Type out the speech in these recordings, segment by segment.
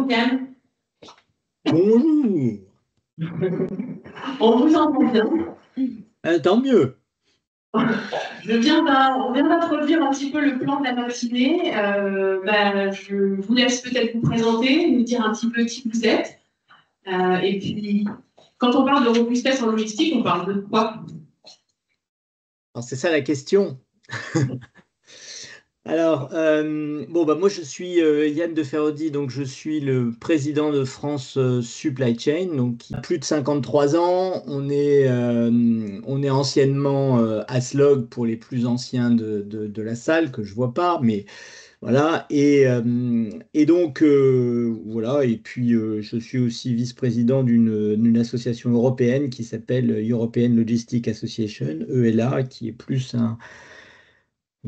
Yann. Bonjour. On vous entend bien. Tant mieux. On vient d'introduire un petit peu le plan de la matinée. Je vous laisse peut-être vous présenter, nous dire un petit peu qui vous êtes. Et puis, quand on parle de robustesse en logistique, on parle de quoi? Alors, c'est ça la question. Alors, moi je suis Yann de Feraudy, donc je suis le président de France Supply Chain, donc il a plus de 53 ans. On est anciennement Aslog pour les plus anciens de la salle que je vois pas, mais voilà. Et donc voilà. Et puis je suis aussi vice-président d'une association européenne qui s'appelle European Logistics Association, ELA, qui est plus un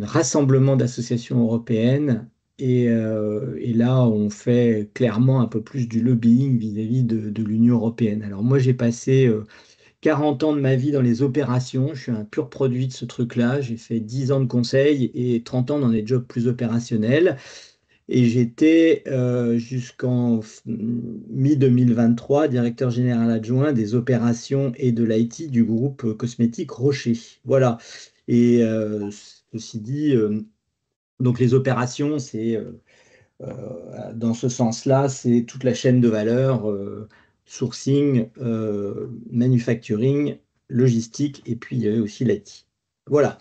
rassemblement d'associations européennes. Et là, on fait clairement un peu plus du lobbying vis-à-vis de l'Union européenne. Alors moi, j'ai passé 40 ans de ma vie dans les opérations. Je suis un pur produit de ce truc-là. J'ai fait 10 ans de conseil et 30 ans dans des jobs plus opérationnels. Et j'étais jusqu'en mi-2023 directeur général adjoint des opérations et de l'IT du groupe cosmétique Rocher. Voilà. Et ceci dit, donc les opérations, dans ce sens-là, c'est toute la chaîne de valeur, sourcing, manufacturing, logistique, et puis il y avait aussi l'IT. Voilà.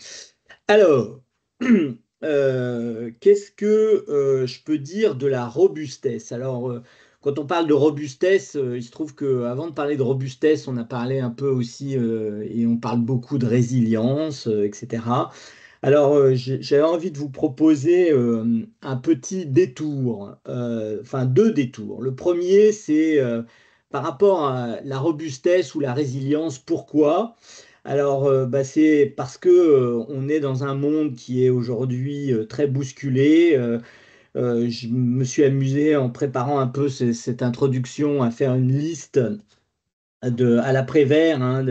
Alors, qu'est-ce que je peux dire de la robustesse? Alors, quand on parle de robustesse, il se trouve qu'avant de parler de robustesse, on a parlé un peu aussi, et on parle beaucoup de résilience, etc. Alors, j'avais envie de vous proposer un petit détour, enfin deux détours. Le premier, c'est par rapport à la robustesse ou la résilience. Pourquoi? Alors, c'est parce que on est dans un monde qui est aujourd'hui très bousculé. Je me suis amusé en préparant un peu cette introduction à faire une liste à l'après-vert, hein,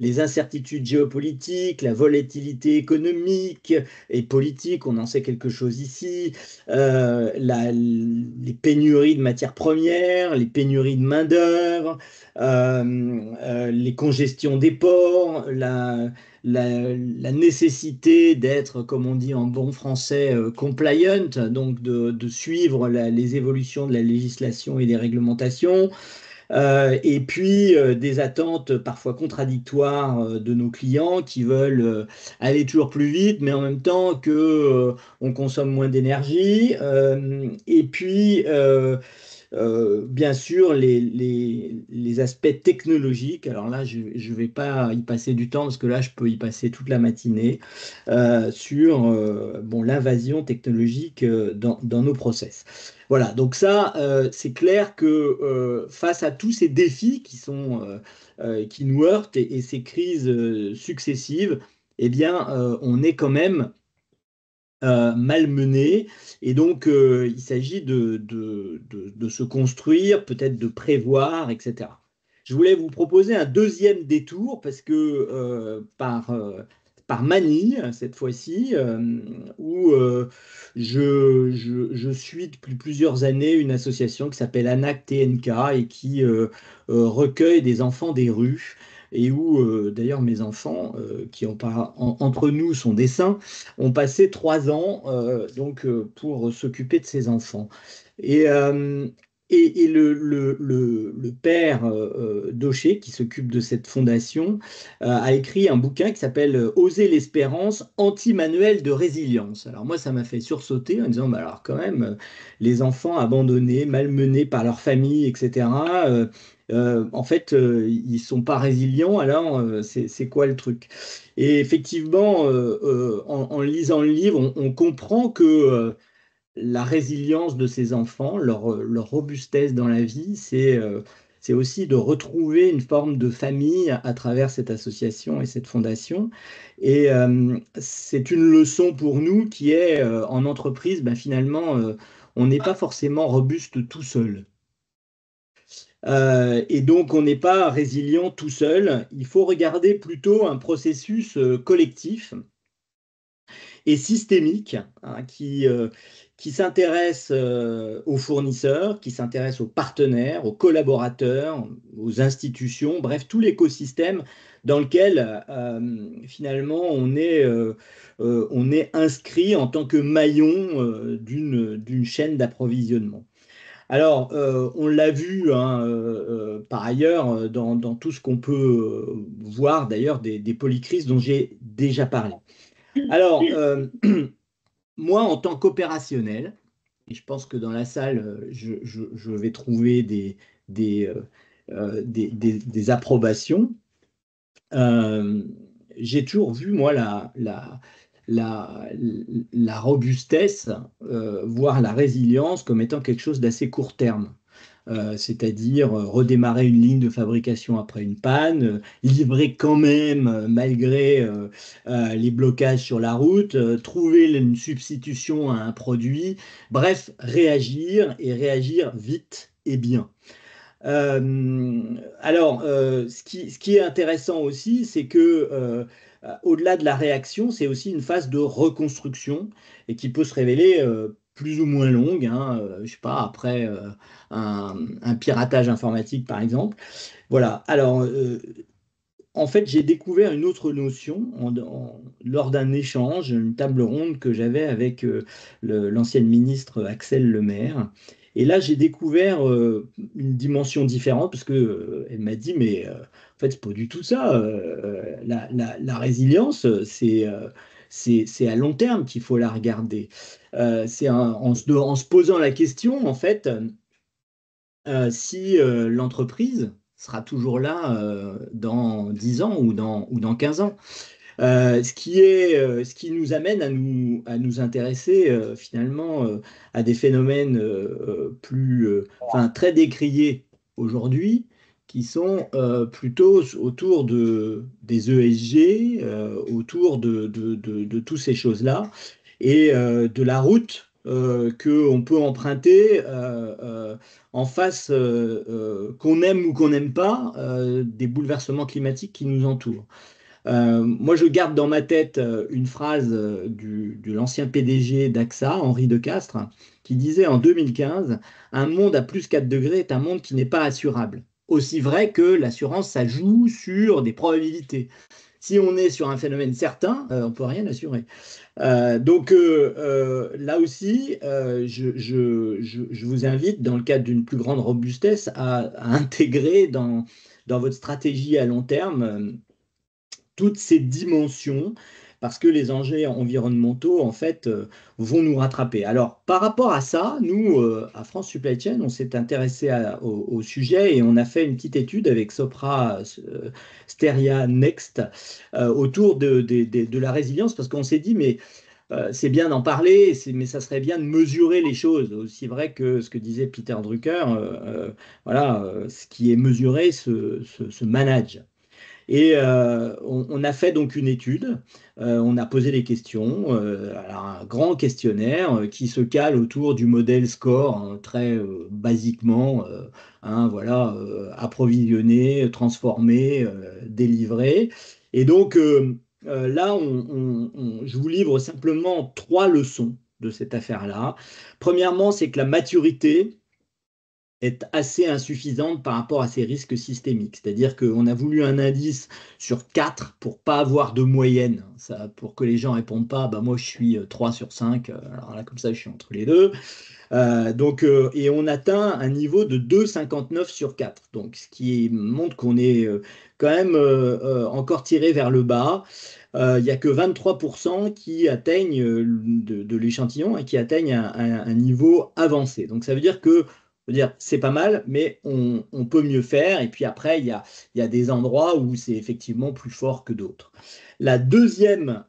les incertitudes géopolitiques, la volatilité économique et politique, on en sait quelque chose ici, les pénuries de matières premières, les pénuries de main-d'œuvre, les congestions des ports, la nécessité d'être, comme on dit en bon français, compliant, donc de suivre les évolutions de la législation et des réglementations. Et puis des attentes parfois contradictoires de nos clients qui veulent aller toujours plus vite, mais en même temps que on consomme moins d'énergie. Et puis bien sûr, les aspects technologiques. Alors là, je ne vais pas y passer du temps parce que là, je peux y passer toute la matinée sur l'invasion technologique dans nos process. Voilà, donc ça, c'est clair que face à tous ces défis qui nous heurtent et ces crises successives, eh bien, on est quand même malmené. Et donc, il s'agit de se construire, peut-être de prévoir, etc. Je voulais vous proposer un deuxième détour parce que par manie, cette fois-ci, où je suis depuis plusieurs années une association qui s'appelle ANAC TNK et qui recueille des enfants des rues et où d'ailleurs mes enfants, qui ont pas, entre nous sont des saints, ont passé 3 ans pour s'occuper de ces enfants. Et, euh, et le père Daucher, qui s'occupe de cette fondation, a écrit un bouquin qui s'appelle Oser l'espérance, anti-manuel de résilience. Alors moi, ça m'a fait sursauter en disant, bah alors quand même, les enfants abandonnés, malmenés par leur famille, etc., en fait, ils sont pas résilients, alors c'est quoi le truc? Et effectivement, en lisant le livre, on comprend que la résilience de ces enfants, leur robustesse dans la vie, c'est aussi de retrouver une forme de famille à travers cette association et cette fondation. Et c'est une leçon pour nous qui est en entreprise, finalement, on n'est pas forcément robuste tout seul. Et donc, on n'est pas résilient tout seul. Il faut regarder plutôt un processus collectif et systémique, hein, qui s'intéresse aux fournisseurs, qui s'intéresse aux partenaires, aux collaborateurs, aux institutions, bref, tout l'écosystème dans lequel finalement on est inscrit en tant que maillon d'une chaîne d'approvisionnement. Alors, on l'a vu hein, par ailleurs dans tout ce qu'on peut voir d'ailleurs des polycrises dont j'ai déjà parlé. Alors, moi, en tant qu'opérationnel, et je pense que dans la salle, je vais trouver des, des approbations, euh, j'ai toujours vu, moi, la, la robustesse, voire la résilience comme étant quelque chose d'assez court terme. C'est-à-dire redémarrer une ligne de fabrication après une panne, livrer quand même malgré les blocages sur la route, trouver une substitution à un produit, bref, réagir et réagir vite et bien. Ce qui est intéressant aussi, c'est que au-delà de la réaction, c'est aussi une phase de reconstruction et qui peut se révéler plus ou moins longue, hein, je sais pas, après un piratage informatique par exemple. Voilà. Alors, en fait, j'ai découvert une autre notion lors d'un échange, une table ronde que j'avais avec l'ancienne ministre Axel Lemaire. Et là, j'ai découvert une dimension différente parce que elle m'a dit, mais en fait, c'est pas du tout ça. La résilience, c'est à long terme qu'il faut la regarder. En se posant la question, en fait, si l'entreprise sera toujours là dans 10 ans ou dans 15 ans. Ce qui nous amène à nous intéresser finalement à des phénomènes enfin, très décriés aujourd'hui, qui sont plutôt autour des ESG, autour de toutes ces choses-là, et de la route qu'on peut emprunter en face, qu'on aime ou qu'on n'aime pas, des bouleversements climatiques qui nous entourent. Moi, je garde dans ma tête une phrase de l'ancien PDG d'AXA, Henri Decastre, qui disait en 2015, un monde à plus 4 degrés est un monde qui n'est pas assurable. Aussi vrai que l'assurance, ça joue sur des probabilités. Si on est sur un phénomène certain, on ne peut rien assurer. Là aussi, je vous invite, dans le cadre d'une plus grande robustesse, à intégrer dans votre stratégie à long terme toutes ces dimensions, parce que les enjeux environnementaux, en fait, vont nous rattraper. Alors, par rapport à ça, nous, à France Supply Chain, on s'est intéressé au sujet et on a fait une petite étude avec Sopra Steria Next autour de la résilience, parce qu'on s'est dit, mais c'est bien d'en parler, mais ça serait bien de mesurer les choses. Aussi vrai que ce que disait Peter Drucker, voilà, ce qui est mesuré se manage. Et on a fait donc une étude, on a posé des questions, alors un grand questionnaire qui se cale autour du modèle SCORE, hein, très basiquement, hein, voilà, approvisionner, transformer, délivrer. Et donc là, je vous livre simplement 3 leçons de cette affaire-là. Premièrement, c'est que la maturité est assez insuffisante par rapport à ces risques systémiques. C'est-à-dire qu'on a voulu un indice sur 4 pour pas avoir de moyenne. Ça, pour que les gens répondent pas, bah moi je suis 3 sur 5. Alors là, comme ça, je suis entre les deux. Et on atteint un niveau de 2,59 sur 4. Donc, ce qui montre qu'on est quand même encore tiré vers le bas. Il n'y a que 23% qui atteignent de l'échantillon et qui atteignent un niveau avancé. Donc, ça veut dire que c'est pas mal, mais on peut mieux faire. Et puis après, il y a des endroits où c'est effectivement plus fort que d'autres. La deuxième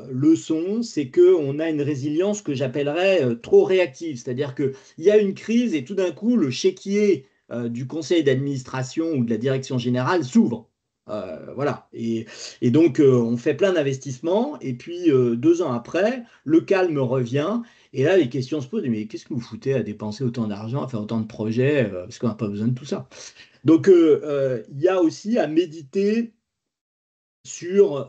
leçon, c'est qu'on a une résilience que j'appellerais trop réactive. C'est-à-dire qu'il y a une crise et tout d'un coup, le chéquier du conseil d'administration ou de la direction générale s'ouvre. Voilà. Et donc, on fait plein d'investissements. Et puis, 2 ans après, le calme revient. Et là, les questions se posent. Mais qu'est-ce que vous foutez à dépenser autant d'argent, à faire autant de projets, parce qu'on n'a pas besoin de tout ça. Donc, il y a aussi à méditer sur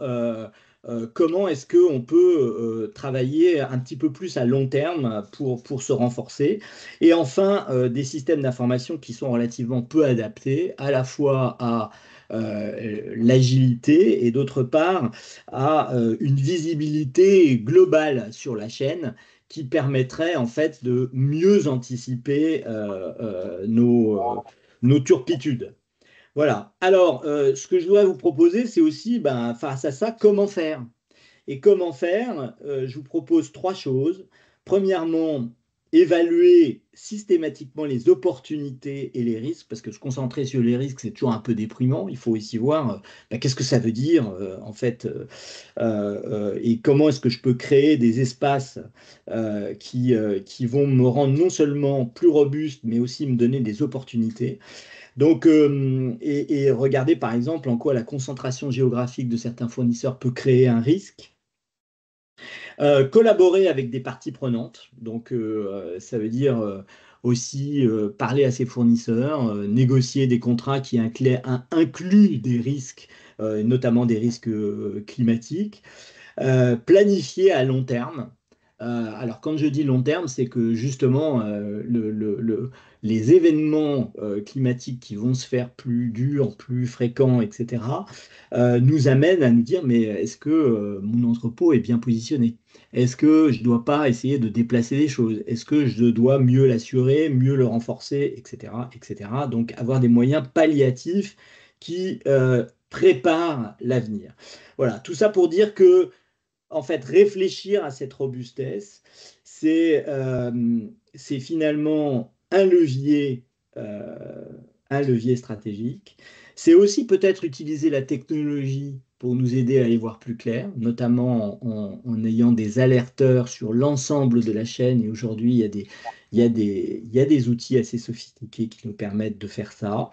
comment est-ce qu'on peut travailler un petit peu plus à long terme pour se renforcer. Et enfin, des systèmes d'information qui sont relativement peu adaptés à la fois à l'agilité et d'autre part à une visibilité globale sur la chaîne qui permettrait en fait de mieux anticiper nos turpitudes. Voilà. Alors, ce que je dois vous proposer, c'est aussi, ben, face à ça, comment faire. Et comment faire? Je vous propose trois choses. Premièrement, évaluer systématiquement les opportunités et les risques, parce que se concentrer sur les risques, c'est toujours un peu déprimant. Il faut aussi voir ben, qu'est-ce que ça veut dire, en fait, et comment est-ce que je peux créer des espaces qui vont me rendre non seulement plus robuste, mais aussi me donner des opportunités. Donc, et regarder par exemple en quoi la concentration géographique de certains fournisseurs peut créer un risque. Collaborer avec des parties prenantes, donc ça veut dire aussi parler à ses fournisseurs, négocier des contrats qui incluent des risques, notamment des risques climatiques. Planifier à long terme. Alors, quand je dis long terme, c'est que justement, les événements climatiques qui vont se faire plus durs, plus fréquents, etc., nous amènent à nous dire, mais est-ce que mon entrepôt est bien positionné? Est-ce que je ne dois pas essayer de déplacer les choses? Est-ce que je dois mieux l'assurer, mieux le renforcer, etc., etc. Donc, avoir des moyens palliatifs qui préparent l'avenir. Voilà, tout ça pour dire que en fait, réfléchir à cette robustesse, c'est finalement un levier stratégique. C'est aussi peut-être utiliser la technologie pour nous aider à y voir plus clair, notamment en ayant des alerteurs sur l'ensemble de la chaîne. Et aujourd'hui, il y a des outils assez sophistiqués qui nous permettent de faire ça.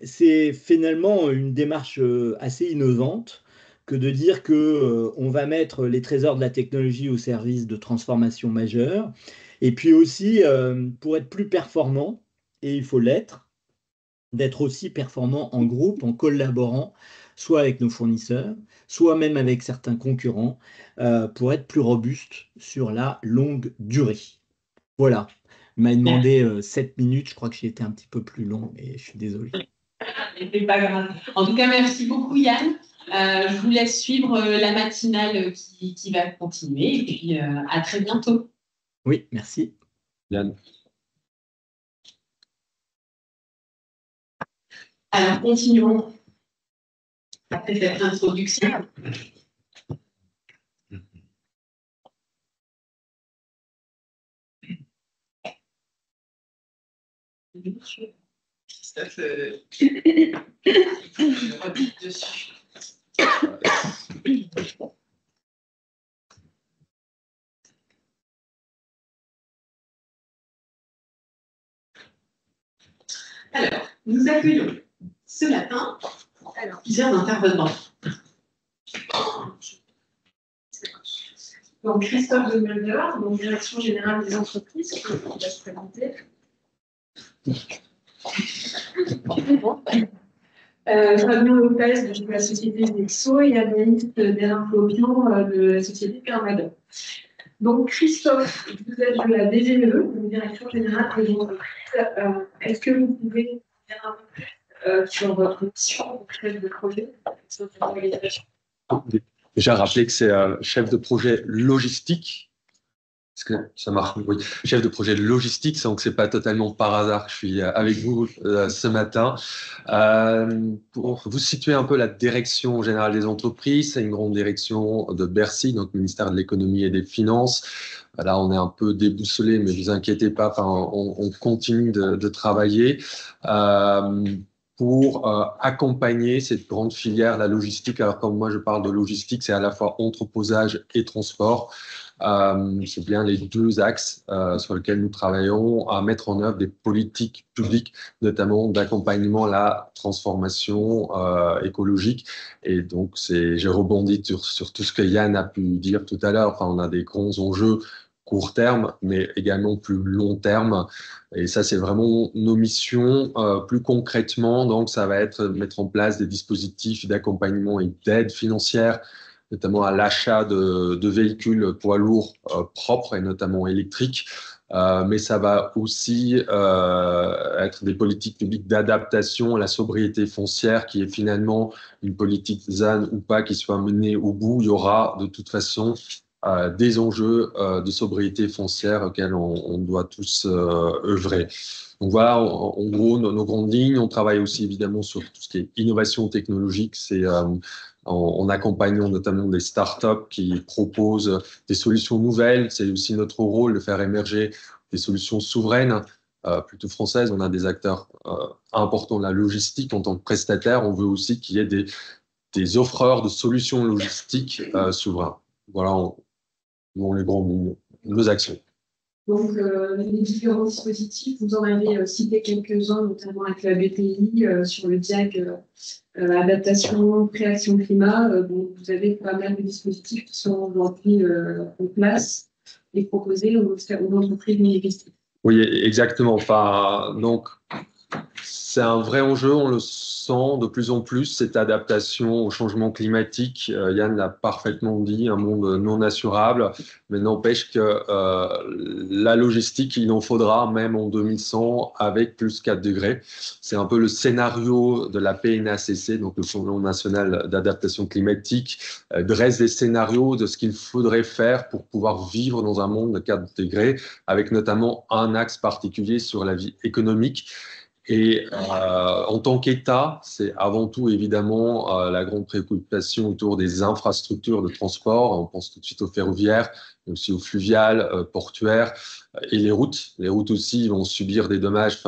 C'est finalement une démarche assez innovante que de dire que on va mettre les trésors de la technologie au service de transformations majeures. Et puis aussi, pour être plus performant, et il faut l'être, d'être aussi performant en groupe, en collaborant, soit avec nos fournisseurs, soit même avec certains concurrents, pour être plus robuste sur la longue durée. Voilà. Il m'a demandé 7 minutes, je crois que j'ai été un petit peu plus long, et je suis désolé. C'est pas grave. En tout cas, merci beaucoup Yann. Je vous laisse suivre la matinale qui va continuer et puis à très bientôt. Oui, merci. Yann. Alors, continuons après cette introduction. Christophe, je reviens dessus. Alors, nous accueillons ce matin plusieurs intervenants. Donc, Christophe de Mulder, donc Direction Générale des Entreprises, qui va se présenter. Fabien Lopez de la société Nexo et Anaïs Derain-Flopian de la société Permada. Donc, Christophe, vous êtes de la DGE, de Direction Générale des Entreprises. Est-ce que vous pouvez dire un peu plus sur votre mission de chef de projet sur cette organisation? Déjà rappeler que c'est chef de projet logistique. Est-ce que ça marche? Oui. Chef de projet logistique, donc c'est pas totalement par hasard que je suis avec vous ce matin. Pour vous situer un peu la direction générale des entreprises, c'est une grande direction de Bercy, donc ministère de l'économie et des finances. Là, on est un peu déboussolé, mais vous inquiétez pas, enfin, on continue de travailler pour accompagner cette grande filière, la logistique. Alors, quand moi je parle de logistique, c'est à la fois entreposage et transport. C'est bien les deux axes sur lesquels nous travaillons à mettre en œuvre des politiques publiques, notamment d'accompagnement à la transformation écologique. Et donc, j'ai rebondi sur tout ce que Yann a pu dire tout à l'heure. Enfin, on a des grands enjeux court terme, mais également plus long terme. Et ça, c'est vraiment nos missions. Plus concrètement, donc, ça va être de mettre en place des dispositifs d'accompagnement et d'aide financière, notamment à l'achat de véhicules poids lourds propres et notamment électriques. Mais ça va aussi être des politiques publiques d'adaptation à la sobriété foncière, qui est finalement une politique ZAN ou pas qui soit menée au bout. Il y aura de toute façon des enjeux de sobriété foncière auxquels on doit tous œuvrer. Donc voilà, en gros, nos grandes lignes. On travaille aussi évidemment sur tout ce qui est innovation technologique. C'est en accompagnant notamment des startups qui proposent des solutions nouvelles. C'est aussi notre rôle de faire émerger des solutions souveraines, plutôt françaises. On a des acteurs importants de la logistique en tant que prestataire. On veut aussi qu'il y ait des offreurs de solutions logistiques souverains. Voilà, dans les grandes lignes, nos actions. Donc, les différents dispositifs, vous en avez cité quelques-uns, notamment avec la BPI, sur le DIAG, adaptation, préaction climat. Donc, vous avez pas mal de dispositifs qui sont aujourd'hui en place et proposés aux entreprises numériques. Oui, exactement. Enfin, donc, c'est un vrai enjeu, on le sent de plus en plus, cette adaptation au changement climatique. Yann l'a parfaitement dit, un monde non assurable, mais n'empêche que la logistique, il en faudra même en 2100 avec plus 4 degrés. C'est un peu le scénario de la PNACC, donc le Fonds national d'adaptation climatique, dresse des scénarios de ce qu'il faudrait faire pour pouvoir vivre dans un monde de 4 degrés, avec notamment un axe particulier sur la vie économique. Et en tant qu'État, c'est avant tout évidemment la grande préoccupation autour des infrastructures de transport. On pense tout de suite aux ferroviaires, mais aussi aux fluviales, portuaires et les routes. Les routes aussi vont subir des dommages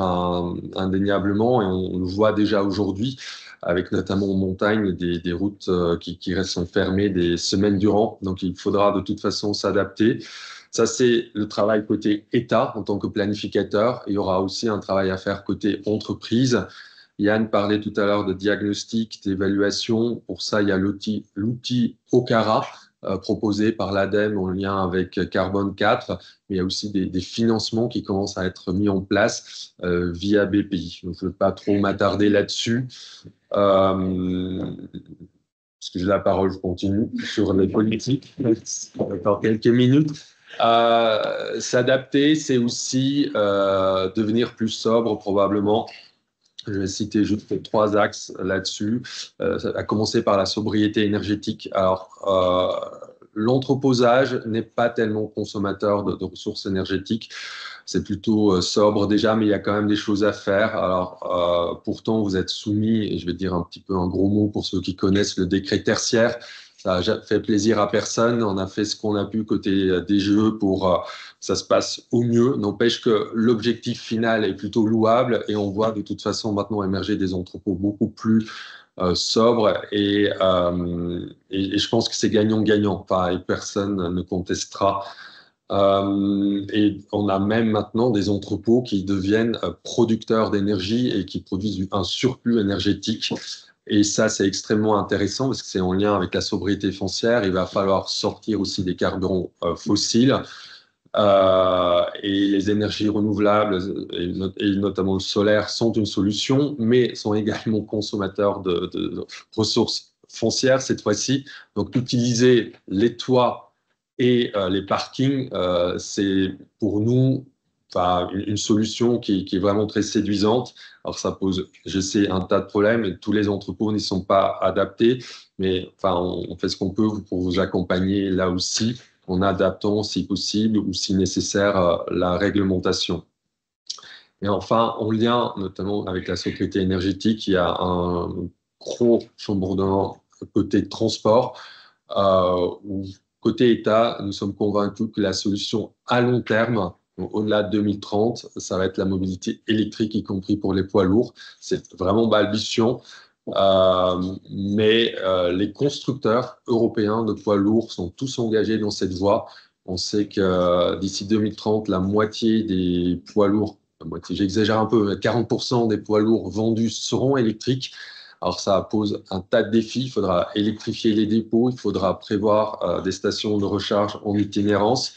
indéniablement, et on le voit déjà aujourd'hui avec notamment en montagne des routes qui restent fermées des semaines durant. Donc il faudra de toute façon s'adapter. Ça, c'est le travail côté État en tant que planificateur. Il y aura aussi un travail à faire côté entreprise. Yann parlait tout à l'heure de diagnostic, d'évaluation. Pour ça, il y a l'outil OCARA proposé par l'ADEME en lien avec Carbone 4. Mais il y a aussi des financements qui commencent à être mis en place via BPI. Donc, je ne veux pas trop m'attarder là-dessus. Parce que j'ai la parole, je continue sur les politiques. Encore quelques minutes. S'adapter, c'est aussi devenir plus sobre probablement. Je vais citer juste 3 axes là-dessus, à commencer par la sobriété énergétique. Alors, l'entreposage n'est pas tellement consommateur de ressources énergétiques, c'est plutôt sobre déjà, mais il y a quand même des choses à faire. Alors, pourtant, vous êtes soumis, et je vais dire un petit peu un gros mot pour ceux qui connaissent le décret tertiaire. Ça a fait plaisir à personne. On a fait ce qu'on a pu côté DGE pour que ça se passe au mieux. N'empêche que l'objectif final est plutôt louable, et on voit de toute façon maintenant émerger des entrepôts beaucoup plus sobres, et je pense que c'est gagnant-gagnant. Enfin, et personne ne contestera. Et on a même maintenant des entrepôts qui deviennent producteurs d'énergie et qui produisent un surplus énergétique. Et ça, c'est extrêmement intéressant parce que c'est en lien avec la sobriété foncière. Il va falloir sortir aussi des carburants fossiles. Et les énergies renouvelables, et notamment le solaire, sont une solution, mais sont également consommateurs de ressources foncières cette fois-ci. Donc, utiliser les toits et les parkings, c'est pour nous une solution qui est vraiment très séduisante. Alors ça pose, je sais, un tas de problèmes, et tous les entrepôts n'y sont pas adaptés, mais on fait ce qu'on peut pour vous accompagner là aussi, en adaptant si possible ou si nécessaire la réglementation. Et enfin, en lien notamment avec la sécurité énergétique, il y a un gros chambardement côté transport, où côté État, nous sommes convaincus que la solution à long terme, au-delà de 2030, ça va être la mobilité électrique, y compris pour les poids lourds. C'est vraiment balbutiant, mais les constructeurs européens de poids lourds sont tous engagés dans cette voie. On sait que d'ici 2030, la moitié des poids lourds, la moitié, j'exagère un peu, mais 40% des poids lourds vendus seront électriques. Alors ça pose un tas de défis. Il faudra électrifier les dépôts, il faudra prévoir des stations de recharge en itinérance.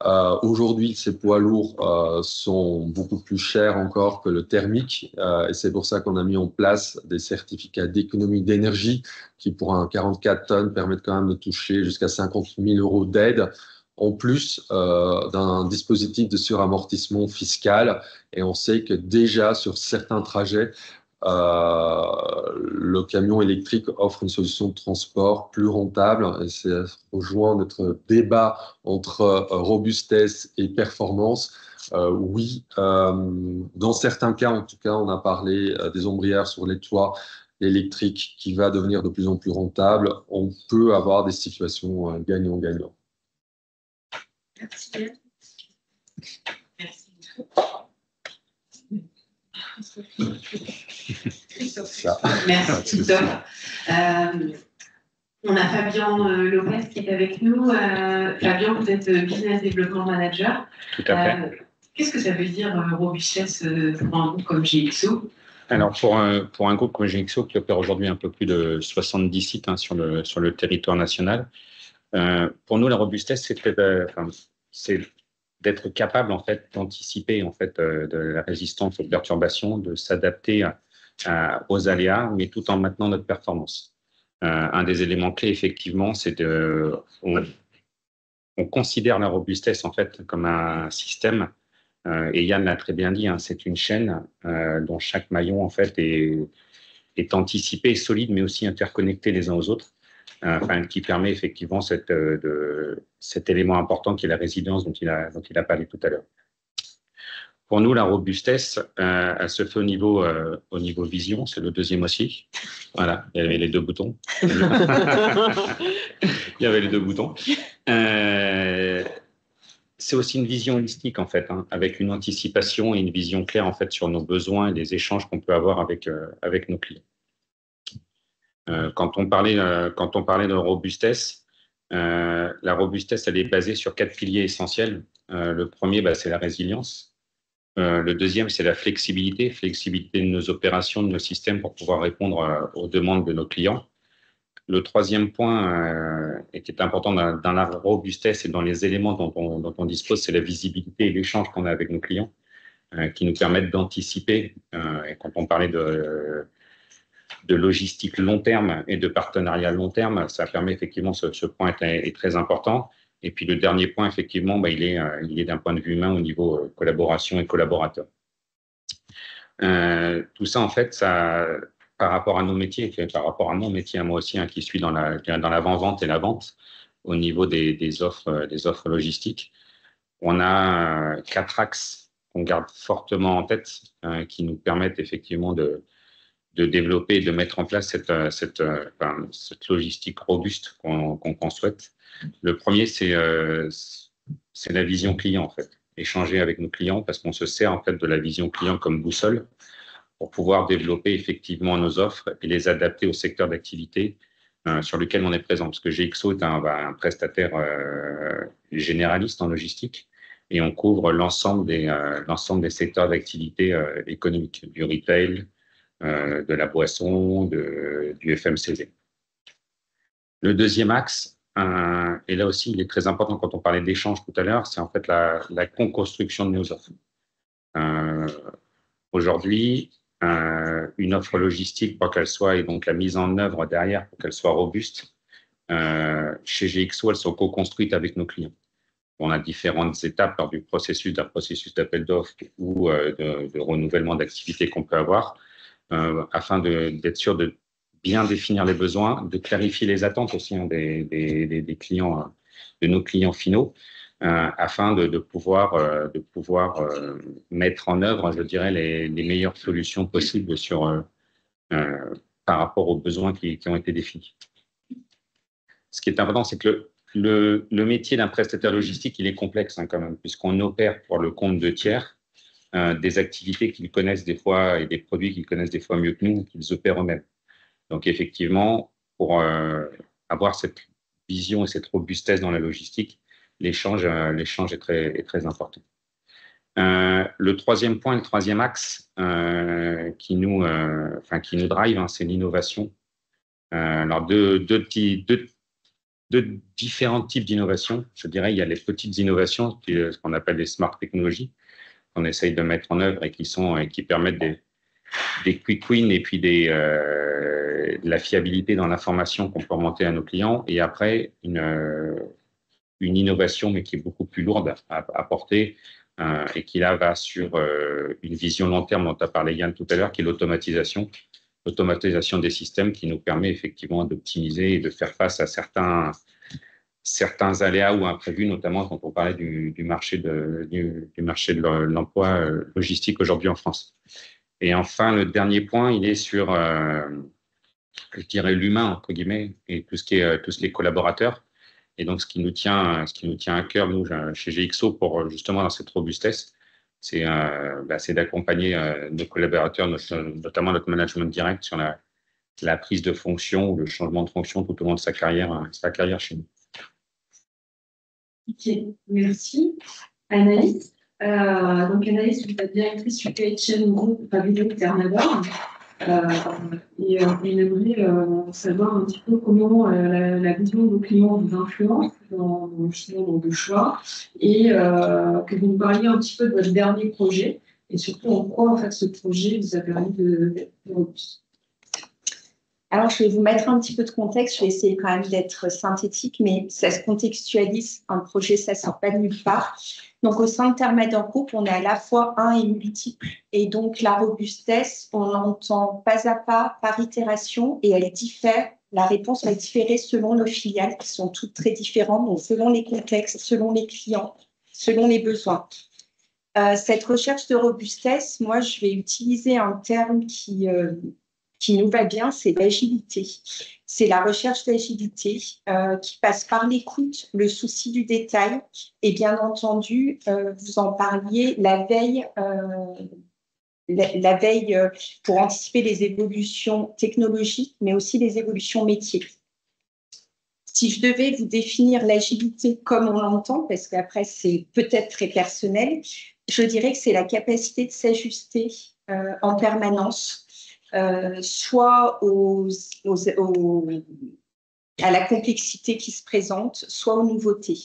Aujourd'hui, ces poids lourds sont beaucoup plus chers encore que le thermique, et c'est pour ça qu'on a mis en place des certificats d'économie d'énergie qui, pour un 44 tonnes, permettent quand même de toucher jusqu'à 50 000 € d'aide, en plus d'un dispositif de suramortissement fiscal. Et on sait que déjà sur certains trajets, le camion électrique offre une solution de transport plus rentable, et c'est rejoint notre débat entre robustesse et performance. Oui, dans certains cas, en tout cas, on a parlé des ombrières sur les toits électriques qui va devenir de plus en plus rentable. On peut avoir des situations gagnant-gagnant. Merci. Merci. Merci, Christophe. On a Fabien Lopez qui est avec nous. Fabien, vous êtes Business Development Manager. Tout à fait. Qu'est-ce que ça veut dire robustesse pour un groupe comme GXO? Alors, pour un groupe comme GXO qui opère aujourd'hui un peu plus de 70 sites sur le territoire national, pour nous, la robustesse, c'est d'être capable en fait d'anticiper en fait de la résistance aux perturbations, de s'adapter aux aléas, mais tout en maintenant notre performance. Un des éléments clés, effectivement, c'est on considère la robustesse en fait comme un système, et Yann l'a très bien dit, c'est une chaîne dont chaque maillon en fait est anticipé, solide, mais aussi interconnecté les uns aux autres. Qui permet effectivement cet élément important qui est la résilience dont il a parlé tout à l'heure. Pour nous, la robustesse, elle se fait au niveau vision, c'est le deuxième aussi. Voilà, il y avait les deux boutons. Il y avait les deux boutons. C'est aussi une vision holistique en fait, avec une anticipation et une vision claire en fait sur nos besoins et les échanges qu'on peut avoir avec nos clients. Quand on parlait de robustesse, la robustesse, elle est basée sur 4 piliers essentiels. Le premier, c'est la résilience. Le deuxième, c'est la flexibilité de nos opérations, de nos systèmes pour pouvoir répondre aux demandes de nos clients. Le troisième point, et qui est important dans la robustesse et dans les éléments dont on dispose, c'est la visibilité et l'échange qu'on a avec nos clients, qui nous permettent d'anticiper. Et quand on parlait de logistique long terme et de partenariat long terme, ça permet effectivement, ce point est très important. Et puis le dernier point, effectivement, il est d'un point de vue humain au niveau collaboration et collaborateur. Tout ça, en fait, par rapport à nos métiers, par rapport à mon métier, à moi aussi, qui suis dans l'avant-vente et la vente, au niveau des offres logistiques, on a 4 axes qu'on garde fortement en tête, qui nous permettent effectivement de développer et de mettre en place cette logistique robuste qu'on souhaite. Le premier, c'est la vision client, en fait. Échanger avec nos clients, parce qu'on se sert en fait de la vision client comme boussole pour pouvoir développer effectivement nos offres et les adapter au secteur d'activité sur lequel on est présent. Parce que GXO est un prestataire généraliste en logistique, et on couvre l'ensemble des secteurs d'activité économique, du retail, de la boisson, du FMCG. Le deuxième axe, et là aussi il est très important quand on parlait d'échange tout à l'heure, c'est en fait la co-construction de nos offres. Aujourd'hui, une offre logistique, pour qu'elle soit, et donc la mise en œuvre derrière, pour qu'elle soit robuste, chez GXO, elles sont co-construites avec nos clients. On a différentes étapes lors d'un processus d'appel d'offres ou de renouvellement d'activité qu'on peut avoir, afin d'être sûr de bien définir les besoins, de clarifier les attentes aussi des clients, de nos clients finaux, afin de pouvoir mettre en œuvre, je dirais, les meilleures solutions possibles par rapport aux besoins qui ont été définis. Ce qui est important, c'est que le métier d'un prestataire logistique, il est complexe quand même, puisqu'on opère pour le compte de tiers, des activités qu'ils connaissent des fois et des produits qu'ils connaissent des fois mieux que nous, qu'ils opèrent eux-mêmes. Donc effectivement, pour avoir cette vision et cette robustesse dans la logistique, l'échange est très important. Le troisième point, le troisième axe qui nous drive, c'est l'innovation. Alors deux de différents types d'innovations. Je dirais, il y a les petites innovations, ce qu'on appelle les smart technologies, qu'on essaye de mettre en œuvre et qui permettent des quick wins et puis de la fiabilité dans l'information qu'on peut remonter à nos clients. Et après, une innovation, mais qui est beaucoup plus lourde à porter et qui là va sur une vision long terme dont tu as parlé Yann tout à l'heure, qui est l'automatisation des systèmes qui nous permet effectivement d'optimiser et de faire face à certains aléas ou imprévus, notamment quand on parlait du marché de l'emploi logistique aujourd'hui en France. Et enfin, le dernier point, il est sur, je dirais, l'humain, entre guillemets, et tout ce qui est collaborateurs. Et donc, ce qui nous tient à cœur, nous, chez GXO, pour justement dans cette robustesse, c'est d'accompagner nos collaborateurs, notamment notre management direct, sur la prise de fonction ou le changement de fonction tout au long de sa carrière chez nous. Ok, merci. Anaïs. Donc, Anaïs, vous êtes directrice supply chain au groupe Pavillon Thermador. Et on aimerait savoir un petit peu comment la vision de vos clients vous influence dans vos choix et que vous nous parliez un petit peu de votre dernier projet et surtout en quoi en fait ce projet vous a permis de robuste. Alors, je vais vous mettre un petit peu de contexte. Je vais essayer quand même d'être synthétique, mais ça se contextualise. Un projet, ça ne sort pas de nulle part. Donc, au sein de Thermador Group, on est à la fois un et multiple. Et donc, la robustesse, on l'entend pas à pas, par itération, et elle diffère. La réponse va différer selon nos filiales, qui sont toutes très différentes, donc selon les contextes, selon les clients, selon les besoins. Cette recherche de robustesse, moi, je vais utiliser un terme qui nous va bien, c'est l'agilité. C'est la recherche d'agilité qui passe par l'écoute, le souci du détail et bien entendu, vous en parliez, la veille pour anticiper les évolutions technologiques, mais aussi les évolutions métiers. Si je devais vous définir l'agilité comme on l'entend, parce qu'après c'est peut-être très personnel, je dirais que c'est la capacité de s'ajuster en permanence, soit à la complexité qui se présente, soit aux nouveautés.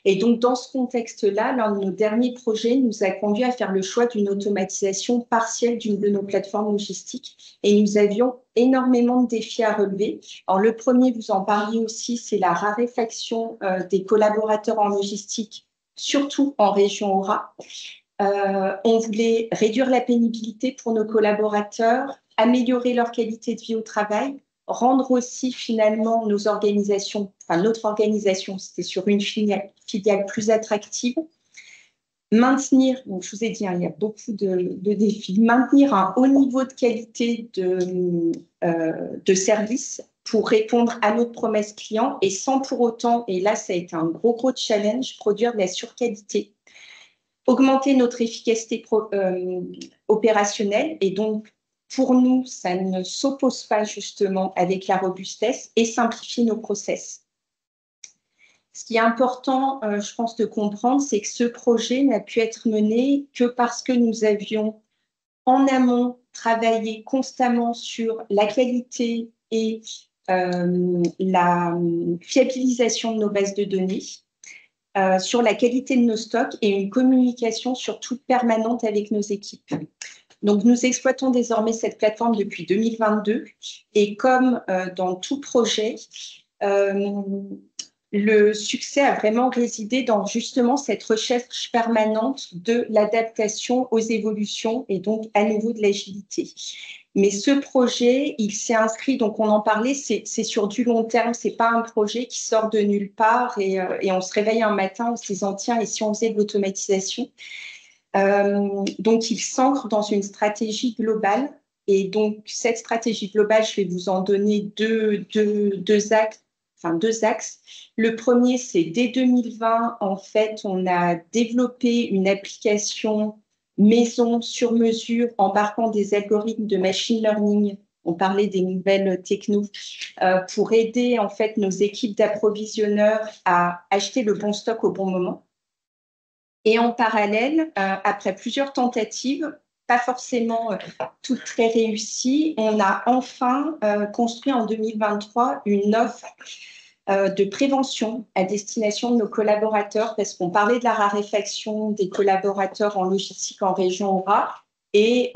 Et donc, dans ce contexte-là, l'un de nos derniers projets nous a conduit à faire le choix d'une automatisation partielle d'une de nos plateformes logistiques. Et nous avions énormément de défis à relever. Alors, le premier, vous en parliez aussi, c'est la raréfaction des collaborateurs en logistique, surtout en région Aura. On voulait réduire la pénibilité pour nos collaborateurs, améliorer leur qualité de vie au travail, rendre aussi finalement notre organisation, c'était sur une filiale plus attractive, maintenir, donc je vous ai dit, il y a beaucoup de défis, maintenir un haut niveau de qualité de service pour répondre à notre promesse client et sans pour autant, et là ça a été un gros challenge, produire de la surqualité, augmenter notre efficacité opérationnelle et donc pour nous, ça ne s'oppose pas justement avec la robustesse et simplifier nos process. Ce qui est important, je pense, de comprendre, c'est que ce projet n'a pu être mené que parce que nous avions en amont travaillé constamment sur la qualité et la fiabilisation de nos bases de données, sur la qualité de nos stocks et une communication surtout permanente avec nos équipes. Donc, nous exploitons désormais cette plateforme depuis 2022 et comme dans tout projet, le succès a vraiment résidé dans justement cette recherche permanente de l'adaptation aux évolutions et donc à nouveau de l'agilité. Mais ce projet, il s'est inscrit, donc on en parlait, c'est sur du long terme, c'est pas un projet qui sort de nulle part et on se réveille un matin en se disant tiens, et si on faisait de l'automatisation? Donc, il s'ancre dans une stratégie globale. Et donc, cette stratégie globale, je vais vous en donner deux axes. Le premier, c'est dès 2020, en fait, on a développé une application maison sur mesure embarquant des algorithmes de machine learning. On parlait des nouvelles technos pour aider en fait nos équipes d'approvisionneurs à acheter le bon stock au bon moment. Et en parallèle, après plusieurs tentatives, pas forcément toutes très réussies, on a enfin construit en 2023 une offre de prévention à destination de nos collaborateurs, parce qu'on parlait de la raréfaction des collaborateurs en logistique en région Aura. Et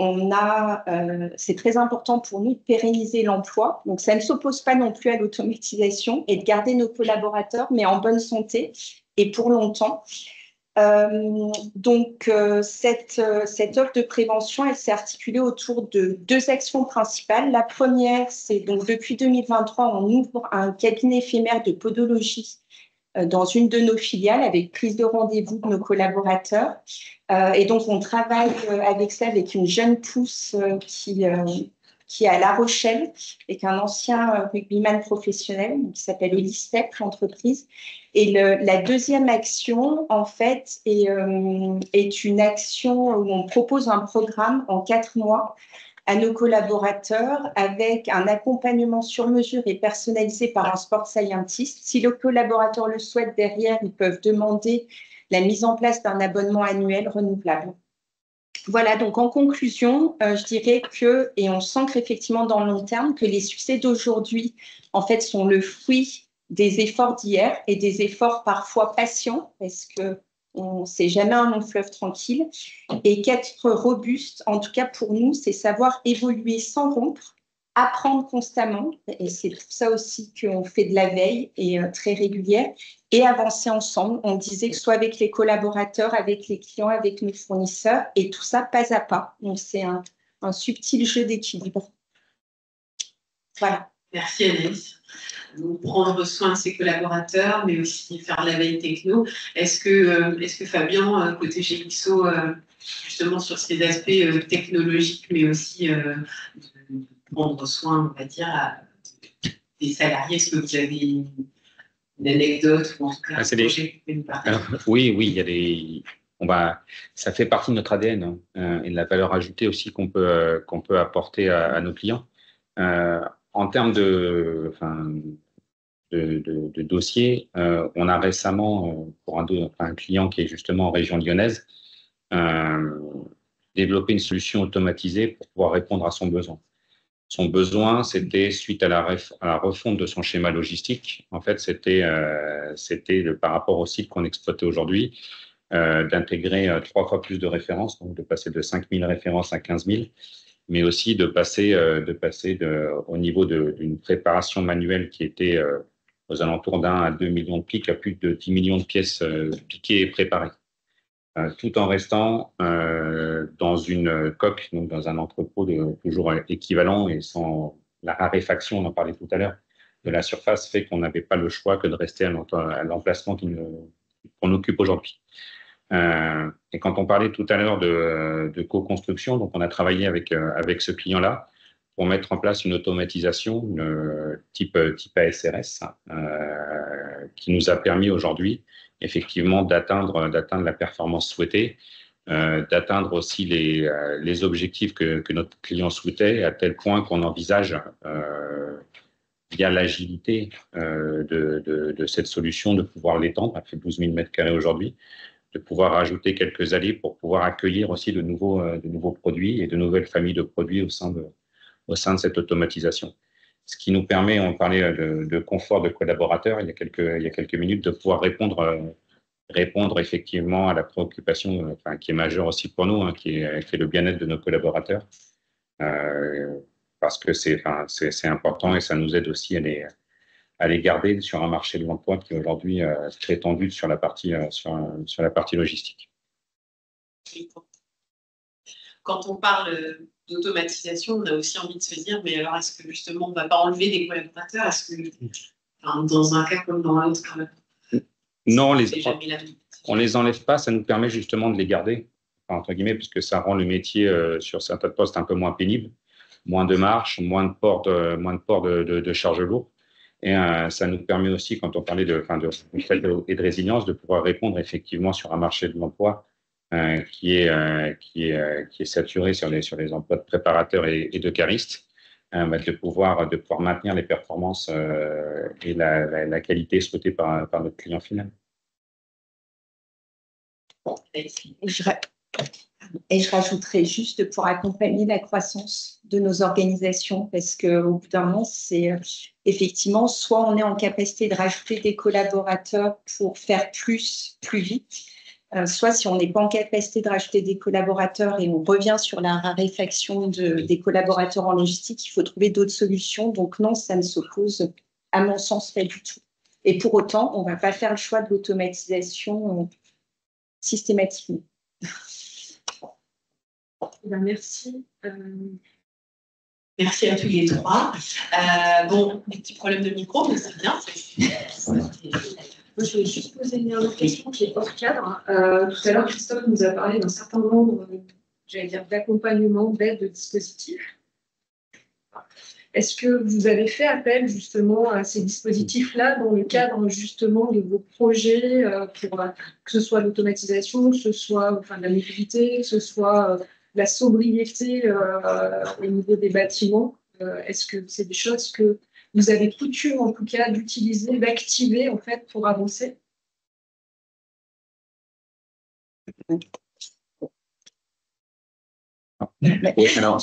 c'est très important pour nous de pérenniser l'emploi. Donc, ça ne s'oppose pas non plus à l'automatisation et de garder nos collaborateurs, mais en bonne santé et pour longtemps. Cette offre de prévention, elle s'est articulée autour de 2 actions principales. La première, c'est donc depuis 2023, on ouvre un cabinet éphémère de podologie dans une de nos filiales avec prise de rendez-vous de nos collaborateurs. Et donc, on travaille avec ça, avec une jeune pousse qui est à La Rochelle, avec un ancien rugbyman professionnel qui s'appelle Olistep, l'entreprise. Et la deuxième action, en fait, est une action où on propose un programme en 4 mois à nos collaborateurs avec un accompagnement sur mesure et personnalisé par un sport scientist. Si le collaborateur le souhaite, derrière, ils peuvent demander la mise en place d'un abonnement annuel renouvelable. Voilà, donc en conclusion, je dirais que, et on sent qu'effectivement dans le long terme, que les succès d'aujourd'hui, en fait, sont le fruit des efforts d'hier et des efforts parfois patients, parce que c'est jamais un long fleuve tranquille. Et qu'être robuste, en tout cas pour nous, c'est savoir évoluer sans rompre, apprendre constamment, et c'est pour ça aussi qu'on fait de la veille et très régulière, et avancer ensemble. On disait que ce soit avec les collaborateurs, avec les clients, avec nos fournisseurs, et tout ça pas à pas. Donc c'est un subtil jeu d'équilibre. Voilà. Merci Anaïs. Donc, prendre soin de ses collaborateurs, mais aussi faire de la veille techno. Est-ce que Fabien, côté GXO, justement sur ces aspects technologiques, mais aussi de prendre soin, on va dire, des salariés, est-ce que vous avez une anecdote ou en tout cas un projet que vous pouvez nous partager? Oui, il y a des... ça fait partie de notre ADN et de la valeur ajoutée aussi qu'on peut apporter à nos clients. En termes de dossiers, on a récemment, pour un client qui est justement en région lyonnaise, développé une solution automatisée pour pouvoir répondre à son besoin. Son besoin, c'était, suite à la refonte de son schéma logistique, en fait, c'était par rapport au site qu'on exploitait aujourd'hui, d'intégrer 3 fois plus de références, donc de passer de 5 000 références à 15 000, mais aussi de passer au niveau d'une préparation manuelle qui était aux alentours d'1 à 2 millions de pics à plus de 10 millions de pièces piquées et préparées, tout en restant dans une coque, donc dans un entrepôt toujours équivalent et sans la raréfaction, on en parlait tout à l'heure, de la surface fait qu'on n'avait pas le choix que de rester à l'emplacement qu'on occupe aujourd'hui. Et quand on parlait tout à l'heure de co-construction, donc on a travaillé avec ce client-là pour mettre en place une automatisation type ASRS qui nous a permis aujourd'hui effectivement d'atteindre la performance souhaitée, d'atteindre aussi les objectifs que notre client souhaitait, à tel point qu'on envisage via l'agilité de cette solution de pouvoir l'étendre. Elle fait 12 000 m² aujourd'hui, de pouvoir rajouter quelques allées pour pouvoir accueillir aussi de nouveaux produits et de nouvelles familles de produits au sein de cette automatisation. Ce qui nous permet, on parlait de confort de collaborateurs il y a quelques minutes, de pouvoir répondre effectivement à la préoccupation qui est majeure aussi pour nous, qui est le bien-être de nos collaborateurs, parce que c'est important et ça nous aide aussi à les garder sur un marché de l'emploi qui est aujourd'hui très tendu sur la partie logistique. Quand on parle d'automatisation, on a aussi envie de se dire, mais alors est-ce que justement on ne va pas enlever des collaborateurs? Est-ce que dans un cas comme dans l'autre, non, on les enlève pas, ça nous permet justement de les garder, entre guillemets, puisque ça rend le métier sur certains postes un peu moins pénible, moins de marche, moins de port de charge lourde. Et ça nous permet aussi, quand on parlait de résilience, de pouvoir répondre effectivement sur un marché de l'emploi qui est saturé sur les emplois de préparateurs et de caristes, de pouvoir maintenir les performances et la qualité souhaitée par notre client final. Et je rajouterais juste pour accompagner la croissance de nos organisations, parce qu'au bout d'un moment, c'est effectivement, soit on est en capacité de rajouter des collaborateurs pour faire plus vite, soit si on n'est pas en capacité de rajouter des collaborateurs et on revient sur la raréfaction des collaborateurs en logistique, il faut trouver d'autres solutions. Donc non, ça ne s'oppose, à mon sens, pas du tout. Et pour autant, on ne va pas faire le choix de l'automatisation systématiquement. Merci. Merci à tous les trois. Bon, des petits problèmes de micro, mais c'est bien. Moi, je vais juste poser une autre question qui est hors cadre. Tout à l'heure, Christophe nous a parlé d'un certain nombre, j'allais dire, d'accompagnement, d'aide, de dispositifs. Est-ce que vous avez fait appel justement à ces dispositifs-là dans le cadre justement de vos projets, pour que ce soit l'automatisation, que ce soit de la mobilité, que ce soit la sobriété au niveau des bâtiments? Est-ce que c'est des choses que vous avez coutume en tout cas d'utiliser, d'activer en fait pour avancer? Oui, alors,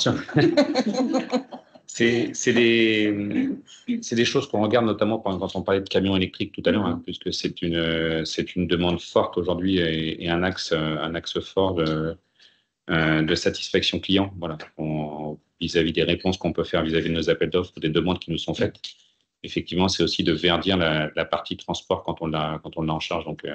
c'est des choses qu'on regarde notamment quand on parlait de camions électriques tout à l'heure, hein, puisque c'est une demande forte aujourd'hui et un axe fort de satisfaction client, voilà, vis-à-vis des réponses qu'on peut faire vis-à-vis de nos appels d'offres, des demandes qui nous sont faites. Effectivement, c'est aussi de verdir la partie transport quand on l'a en charge. Donc,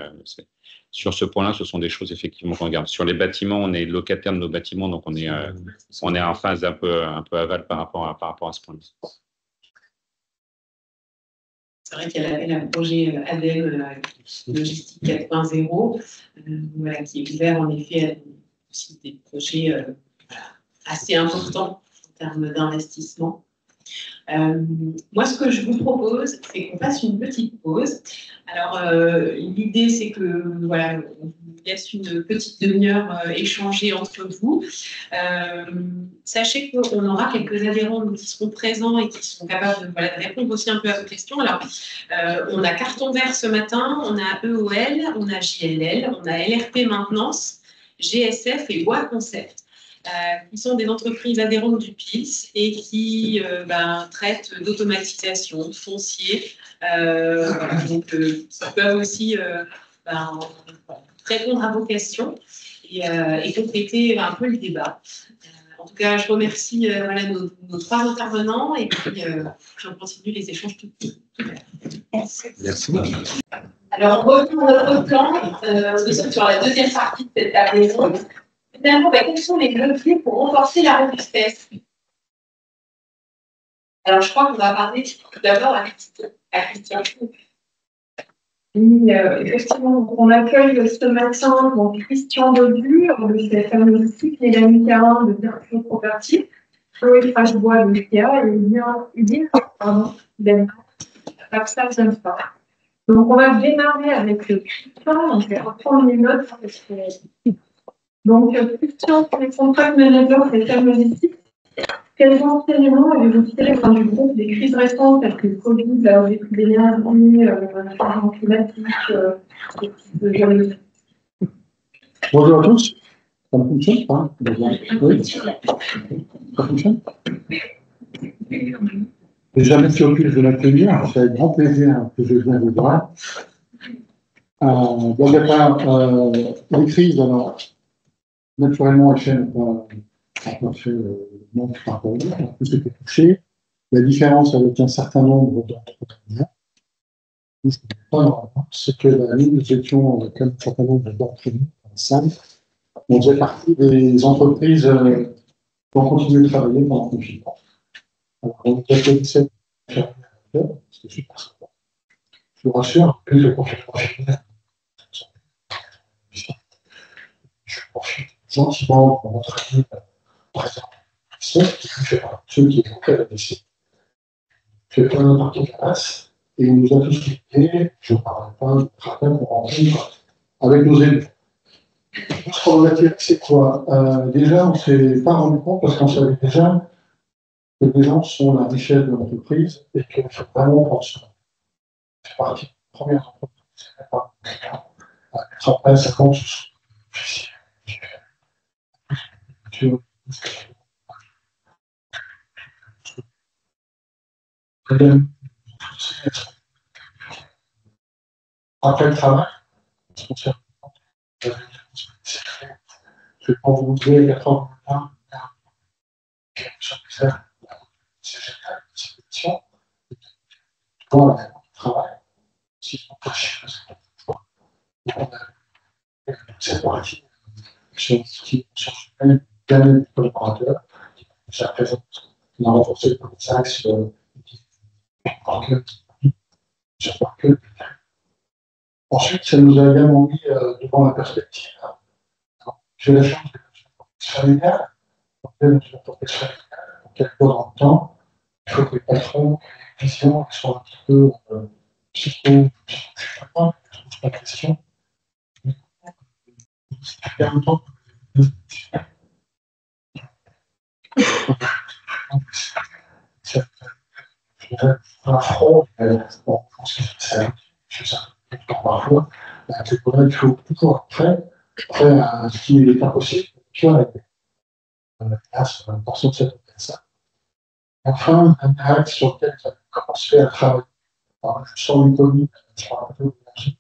sur ce point-là, ce sont des choses effectivement qu'on regarde. Sur les bâtiments, on est locataire de nos bâtiments, donc on est en phase un peu aval par rapport à ce point-là. C'est vrai qu'il y a le projet ADEME Logistique 4.0, voilà, qui est ouvert en effet à aussi des projets assez importants en termes d'investissement. Moi, ce que je vous propose, c'est qu'on fasse une petite pause. Alors, l'idée, c'est que voilà, on vous laisse une petite demi-heure échanger entre vous. Sachez qu'on aura quelques adhérents qui seront présents et qui seront capables de répondre aussi un peu à vos questions. Alors, on a Carton Vert ce matin, on a EOL, on a JLL, on a LRP Maintenance, GSF et Bois Concept. Qui sont des entreprises adhérentes du PILS et qui traitent d'automatisation, de foncier, donc qui peuvent aussi répondre à vos questions et compléter un peu le débat. En tout cas, je remercie nos trois intervenants et puis on continue les échanges tout à l'heure. Merci. Alors, on revient à notre plan. Nous sommes sur la deuxième partie de cette table ronde. Finalement, quels sont les leviers pour renforcer la robustesse? Alors, je crois qu'on va parler tout d'abord à Christian. Oui, effectivement, on accueille ce matin donc, Christian Dodu, de CFM Logistique, Mélanie Carin de Virtuo Property, Chloé Frachebois de Kia et Udine d'Apsa Zemfa. Donc, on va démarrer avec Christian. Donc, je vais reprendre les notes. Donc, Christian, pour les contrats managers CFM Logistique, quels enseignements avez-vous tiré du groupe des crises récentes telles que le Covid, la hausse des prix de l'énergie, le changement climatique, Bonjour à tous. Ça fonctionne pas? Oui. Ça fonctionne? J'ai jamais fait aucune de m'accueillir. C'est avec grand plaisir que je viens vous voir. Il y a pas les crises, alors naturellement, la chaîne n'a pas fait manque par rapport à tout été touché. La différence avec un certain nombre d'entre nous, c'est que nous étions avec un certain nombre d'entre nous, on faisait partie des entreprises qui ont continué de travailler pendant le confinement. Alors, on a fait cette parce que je vous rassure, plus de confinement, je profite gentiment pour montrer ceux qui écoutent la DC. Je fais plein de parties de classe et il nous a tous expliqué, je ne parle pas de rappel pour en vivre avec nos élus. Ce qu'on a dit, c'est quoi? Déjà, on ne s'est pas rendu compte parce qu'on savait déjà que les gens sont la richesse de l'entreprise et qu'il faut vraiment penser. C'est parti de la première entreprise, c'est pas à mettre en place avant ce difficile. sur après le travail, je peux vous dire 4 heures du matin, c'est génial, c'est une mission. Pour le travail, si on peut c'est parti sur qui cherche bien les collaborateurs, jusqu'à présent, on a renforcé le connaissance sur Parquet. Ensuite, ça nous a également mis devant la perspective. J'ai la chance d'être familial, pour quelques fois dans le temps, il faut que les patrons, les visions soient un petit peu psycho, je pas la question. Ça fait longtemps que un front, bon, je pense que c'est ça, parfois, avec les collègues, il faut toujours prêt à ce qui est impossible, tu vois, avec une portion de cette ça. Enfin, un axe sur lequel tu as commencé à travailler. Alors, je sors du Covid, je parle un peu de l'énergie.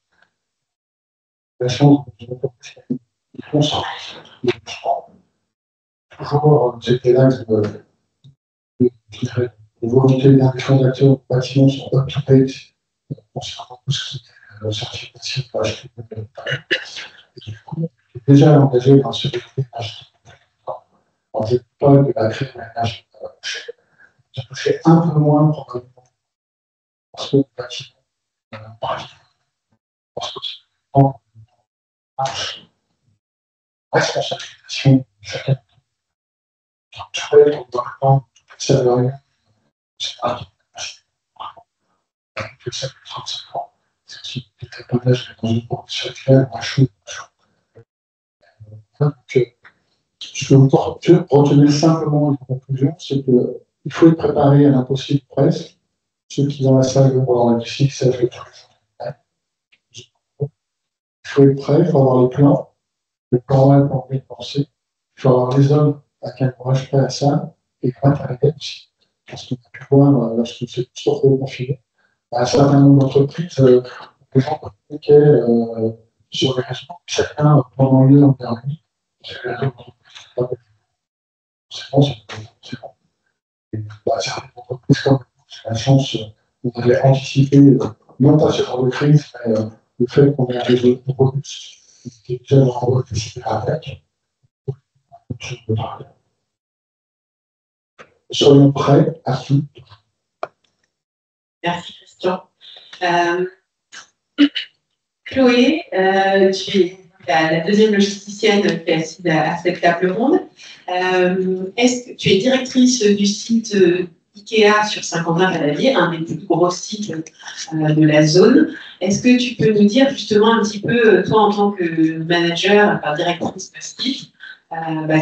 La chance de me concentrer. Toujours, j'étais là de volonté d'un des fondateurs du bâtiment sur up-to-date, concernant tout ce qui est certification HTTP. Et du coup, j'ai déjà engagé dans ce défi HTTP. Alors, je ne dis pas de la créer de l'énergie. J'ai touché un peu moins probablement parce que le bâtiment, parce que c'est une responsabilisation de chacun. Je vais être dans ça veut rien. C'est pas que ça fait 35 ans. C'est aussi des témoignages dans une condition claire, à chaud. Donc, ce que vous retenez simplement une conclusion, c'est qu'il faut être préparé à l'impossible presque. Ceux qui dans la salle vont voir la musique savent le truc. Il faut être prêt, il faut avoir les plans, le plan A, le plan B de pensée. Il faut avoir les hommes avec un courage prêt à ça, et le matériel aussi. Parce qu'on a pu voir, lorsque c'est sur le confiné, un certain nombre d'entreprises, les gens communiquaient sur les réseaux, chacun pendant une heure, une heure et demie. C'est bon, c'est bon. Et certaines entreprises, comme la chance, on avait anticipé, non pas ce genre de crise, mais le fait qu'on ait un réseau robuste, qui est déjà anticipé avec. Soyons prêts à tout. Merci Christian. Chloé, tu es la deuxième logisticienne qui est assise à cette table ronde. Est-ce que tu es directrice du site IKEA sur Saint-Quentin-Cavalier, un des plus gros sites de la zone. Est-ce que tu peux nous dire justement un petit peu, toi en tant que manager, directrice plastique,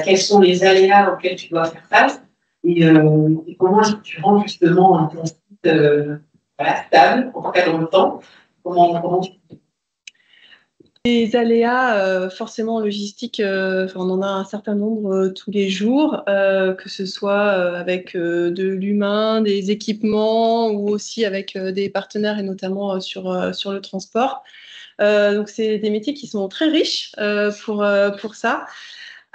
quels sont les aléas auxquels tu dois faire face et comment est-ce que tu rends justement ton site stable, en tout cas dans le temps. Comment tu Les aléas, forcément en logistique, on en a un certain nombre tous les jours, que ce soit avec de l'humain, des équipements ou aussi avec des partenaires et notamment sur le transport. Donc c'est des métiers qui sont très riches pour ça.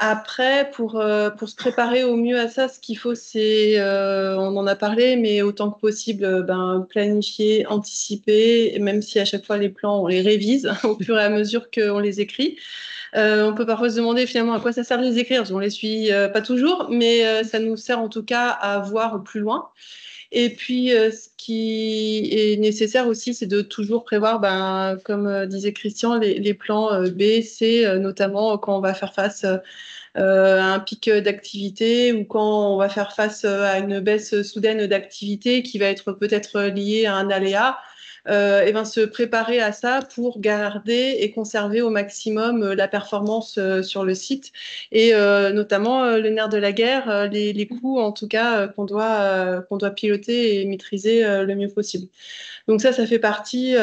Après, pour se préparer au mieux à ça, ce qu'il faut, c'est, on en a parlé, mais autant que possible, planifier, anticiper, même si à chaque fois les plans, on les révise au fur et à mesure qu'on les écrit. On peut parfois se demander finalement à quoi ça sert de les écrire, parce qu'on les suit pas toujours, mais ça nous sert en tout cas à voir plus loin. Et puis, ce qui est nécessaire aussi, c'est de toujours prévoir, comme disait Christian, les plans B, C, notamment quand on va faire face à un pic d'activité ou quand on va faire face à une baisse soudaine d'activité qui va être peut-être liée à un aléa. Se préparer à ça pour garder et conserver au maximum la performance sur le site et notamment le nerf de la guerre, les coûts en tout cas qu'on doit piloter et maîtriser le mieux possible. Donc ça fait partie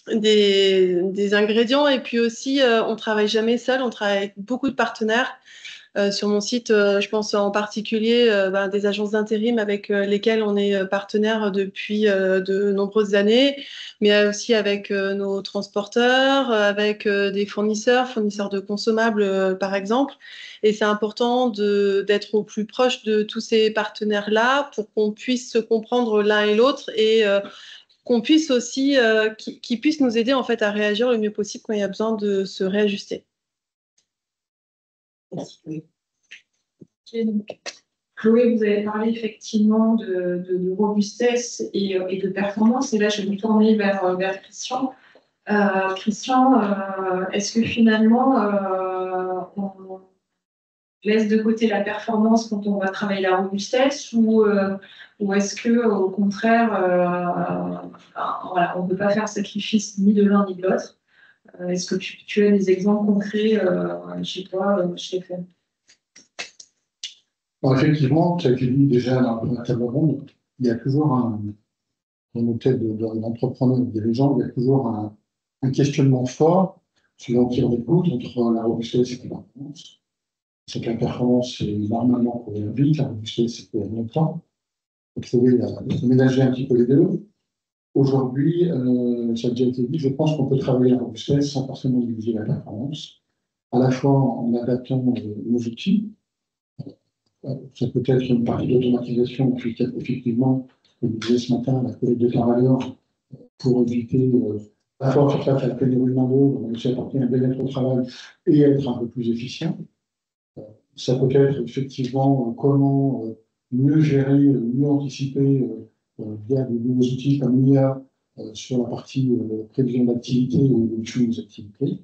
des ingrédients. Et puis aussi, on travaille jamais seul, on travaille avec beaucoup de partenaires. Sur mon site, je pense en particulier des agences d'intérim avec lesquelles on est partenaire depuis de nombreuses années, mais aussi avec nos transporteurs, avec des fournisseurs de consommables par exemple. Et c'est important d'être au plus proche de tous ces partenaires-là pour qu'on puisse se comprendre l'un et l'autre et qu'on puisse aussi, qu'ils puissent nous aider en fait à réagir le mieux possible quand il y a besoin de se réajuster. Merci. Donc, Chloé, vous avez parlé effectivement de robustesse et de performance. Et là, je vais me tourner vers Christian. Christian, est-ce que finalement, on laisse de côté la performance quand on va travailler la robustesse ou est-ce que au contraire, voilà, on ne peut pas faire sacrifice ni de l'un ni de l'autre? Est-ce que tu as des exemples concrets chez toi, chez FM? Alors, effectivement, ça a été dit déjà dans la table ronde, il y a toujours dans nos têtes d'entrepreneurs, de dirigeants, il y a toujours un questionnement fort selon qui on écoute entre la robustesse et la performance. C'est que la performance, c'est normalement pour aller vite, la robustesse, c'est pour aller longtemps. Il faut trouver ménager un petit peu les deux. Aujourd'hui, ça a déjà été dit, je pense qu'on peut travailler la robustesse sans forcément diviser la performance, à la fois en adaptant nos outils. Ça peut être une partie d'automatisation, puis effectivement, comme je disais ce matin, la collecte de travailleurs pour éviter à la fois faire face à la pénurie de main-d'œuvre, mais aussi apporter un bien-être au travail et être un peu plus efficient. Ça peut être effectivement comment mieux gérer, mieux anticiper via des nouveaux outils comme l'IA sur la partie prévision d'activité ou évolution des activités.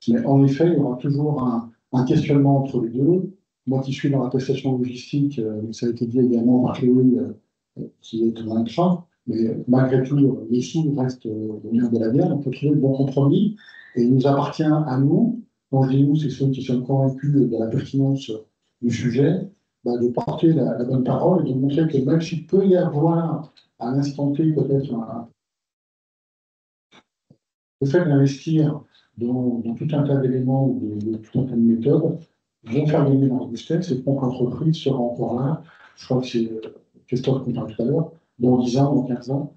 Mais en effet, il y aura toujours un questionnement entre les deux. Moi qui suis dans la prestation logistique, ça a été dit également par Chloé, qui est un intra, mais malgré tout, les sous restent le nerf de la guerre. On peut trouver le bon compromis et il nous appartient à nous, quand je dis nous, c'est ceux qui sont convaincus de la pertinence du sujet, de porter la bonne parole et de montrer que même s'il peut y avoir à l'instant T peut-être le fait d'investir dans tout un tas d'éléments ou de tout un tas de méthodes vont faire gagner la robustesse et donc l'entreprise sera encore là. Je crois que c'est Christophe qu'on parlait tout à l'heure, dans 10 ans, dans 15 ans,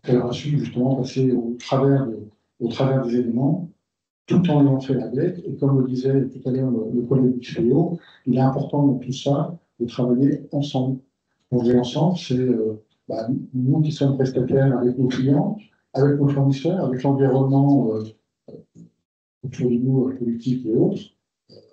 elle aura su justement passer au travers des éléments, tout en ayant fait la bête. Et comme le disait tout à l'heure le collègue Théo, il est important dans tout ça de travailler ensemble. On dit ensemble, c'est nous qui sommes prestataires avec nos clients, avec nos fournisseurs, avec l'environnement autour de nous, politique et autres.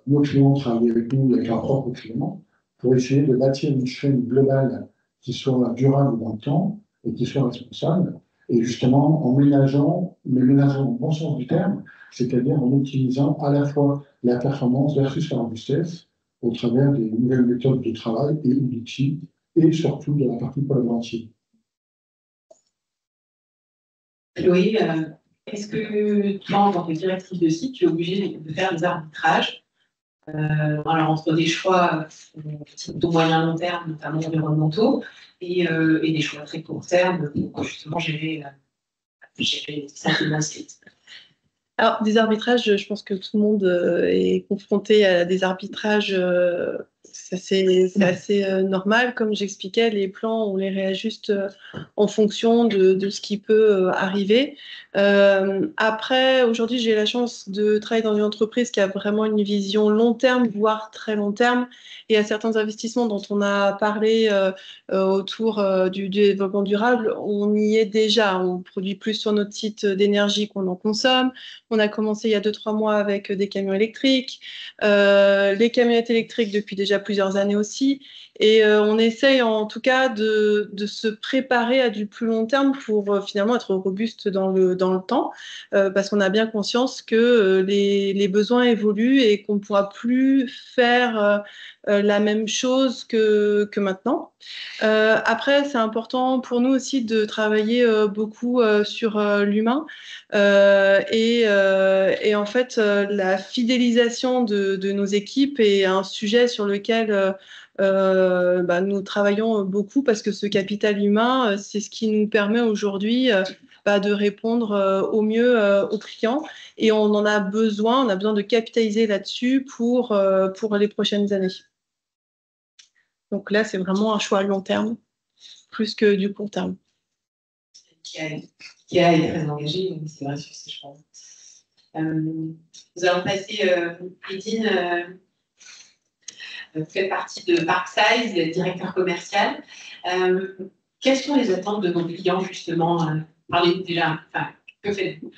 Nos clients travaillent avec nous, avec leurs propres clients, pour essayer de bâtir une chaîne globale qui soit durable dans le temps et qui soit responsable. Et justement, en ménageant au bon sens du terme, c'est-à-dire en optimisant à la fois la performance versus la robustesse au travers des nouvelles méthodes de travail et d'outils, et surtout de la partie collaborative. Chloé, est-ce que toi, en tant que directrice de site, tu es obligée de faire des arbitrages alors entre des choix de moyen long terme, notamment environnementaux, et des choix très court terme pour justement gérer certaines sites? Alors, des arbitrages, je pense que tout le monde est confronté à des arbitrages. C'est assez normal. Comme j'expliquais, les plans, on les réajuste en fonction de ce qui peut arriver. Après, aujourd'hui, j'ai la chance de travailler dans une entreprise qui a vraiment une vision long terme, voire très long terme. Et à certains investissements dont on a parlé autour du développement durable, on y est déjà. On produit plus sur notre site d'énergie qu'on en consomme. On a commencé il y a 2-3 mois avec des camions électriques, les camionnettes électriques depuis déjà plusieurs années aussi. Et on essaye en tout cas de se préparer à du plus long terme pour finalement être robuste dans le temps, parce qu'on a bien conscience que les besoins évoluent et qu'on ne pourra plus faire la même chose que maintenant. Après, c'est important pour nous aussi de travailler beaucoup sur l'humain et en fait, la fidélisation de nos équipes est un sujet sur lequel nous travaillons beaucoup parce que ce capital humain, c'est ce qui nous permet aujourd'hui de répondre au mieux aux clients. Et on a besoin de capitaliser là-dessus pour les prochaines années. Donc là, c'est vraiment un choix à long terme, plus que du court terme. Qui a été très engagé, c'est vrai sur ces choix. Nous allons passer, Edine, vous faites partie de Parksize, directeur commercial. Quelles sont les attentes de vos clients, justement? Parlez-nous déjà, que faites-vous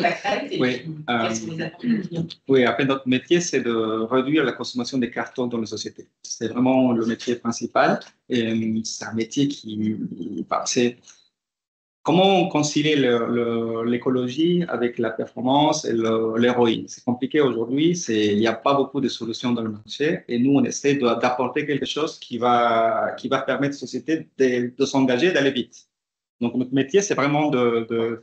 Parksize, oui, quelles sont les attentes de vos clients? Oui, après, notre métier, c'est de réduire la consommation des cartons dans la société. C'est vraiment le métier principal. Et c'est un métier c'est comment concilier l'écologie avec la performance et l'héroïne. C'est compliqué aujourd'hui, il n'y a pas beaucoup de solutions dans le marché et nous, on essaie d'apporter quelque chose qui va permettre à la société de s'engager, d'aller vite. Donc, notre métier, c'est vraiment de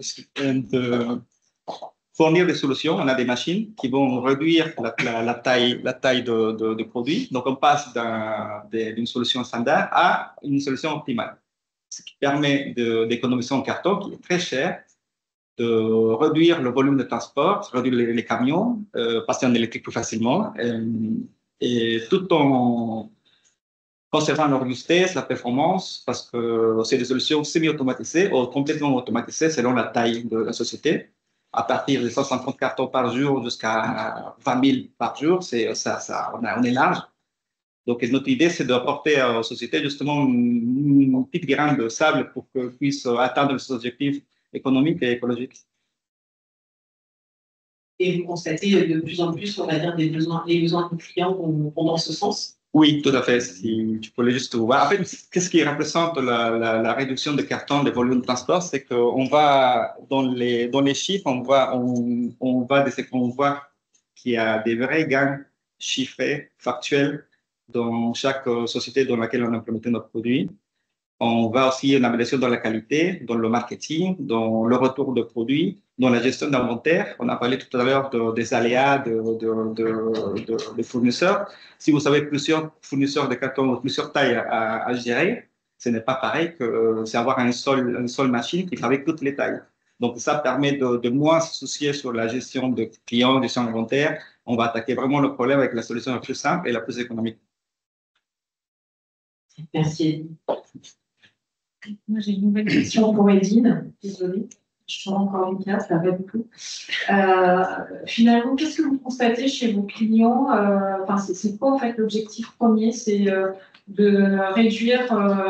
fournir des solutions. On a des machines qui vont réduire la taille de produit. Donc, on passe d'une solution standard à une solution optimale, ce qui permet d'économiser en carton, qui est très cher, de réduire le volume de transport, réduire les camions, passer en électrique plus facilement, et tout en conservant la robustesse, la performance, parce que c'est des solutions semi-automatisées ou complètement automatisées selon la taille de la société. À partir de 150 cartons par jour jusqu'à 20 000 par jour, on est large. Donc, notre idée, c'est d'apporter aux sociétés justement une petite graine de sable pour qu'elles puissent atteindre leurs objectifs économiques et écologiques. Et vous constatez de plus en plus, on va dire, les besoins des clients vont dans ce sens? Oui, tout à fait. Si tu peux juste voir. En fait, qu'est-ce qui représente la réduction de carton, des volumes de transport, c'est qu'on va, dans les chiffres, on voit qu'il y a des vrais gains chiffrés, factuels, dans chaque société dans laquelle on a implémenté notre produit. On va aussi une amélioration dans la qualité, dans le marketing, dans le retour de produits, dans la gestion d'inventaire. On a parlé tout à l'heure des aléas de fournisseurs. Si vous avez plusieurs fournisseurs de cartons, plusieurs tailles à gérer, ce n'est pas pareil que c'est avoir une seule machine qui travaille toutes les tailles. Donc, ça permet de moins se soucier sur la gestion de clients, gestion d'inventaire. On va attaquer vraiment le problème avec la solution la plus simple et la plus économique. Merci. Moi, j'ai une nouvelle question pour Edine. Désolée, je prends encore une carte, ça va du tout. Finalement, qu'est-ce que vous constatez chez vos clients? C'est quoi en fait l'objectif premier? C'est de réduire,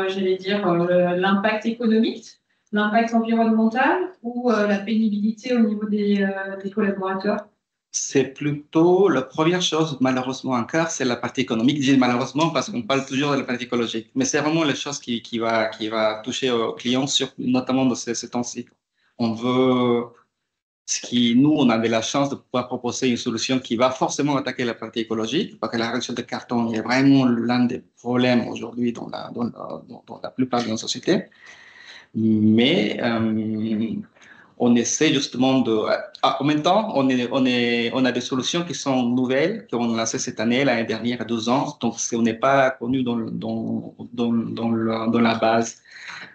j'allais dire, l'impact économique, l'impact environnemental ou la pénibilité au niveau des collaborateurs? C'est plutôt la première chose, malheureusement encore, c'est la partie économique. Je dis malheureusement parce qu'on parle toujours de la partie écologique. Mais c'est vraiment la chose qui va toucher aux clients, notamment dans ces temps-ci. Nous, on avait la chance de pouvoir proposer une solution qui va forcément attaquer la partie écologique, parce que la réduction de carton est vraiment l'un des problèmes aujourd'hui dans la plupart de nos sociétés. Mais on essaie justement en même temps, on a des solutions qui sont nouvelles, qu'on a lancées cette année, l'année dernière, à 12 ans. Donc, on n'est pas connu dans la base,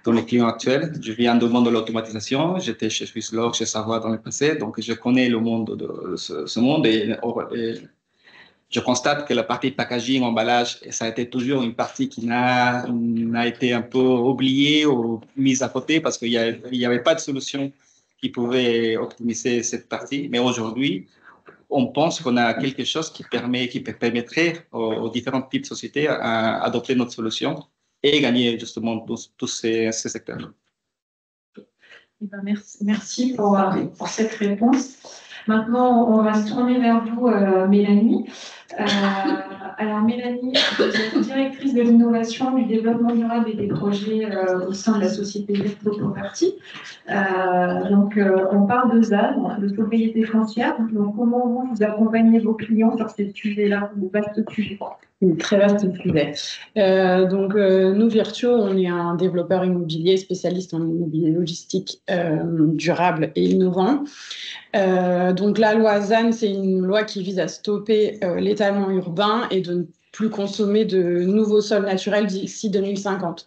dans les clients actuels. Je viens du monde de l'automatisation. J'étais chez Swisslog, chez Savoir dans le passé. Donc, je connais le monde de ce monde et je constate que la partie packaging, emballage, ça a été toujours une partie qui n'a été un peu oubliée ou mise à côté parce qu'il n'y avait pas de solution qui pouvait optimiser cette partie. Mais aujourd'hui, on pense qu'on a quelque chose qui permettrait aux différents types de sociétés à adopter notre solution et gagner justement tous ces secteurs. Merci pour cette réponse. Maintenant, on va se tourner vers vous, Mélanie. Alors, Mélanie, vous êtes directrice de l'innovation, du développement durable et des projets au sein de la société Vertoproperty. Donc, on parle de ZAN, de sobriété foncière. Donc, comment vous accompagnez vos clients sur ces sujets-là, de vastes sujets? Très vaste sujet. Nous, Virtuo, on est un développeur immobilier spécialiste en immobilier logistique durable et innovant. Donc, la loi ZAN, c'est une loi qui vise à stopper l'étalement urbain et de ne plus consommer de nouveaux sols naturels d'ici 2050.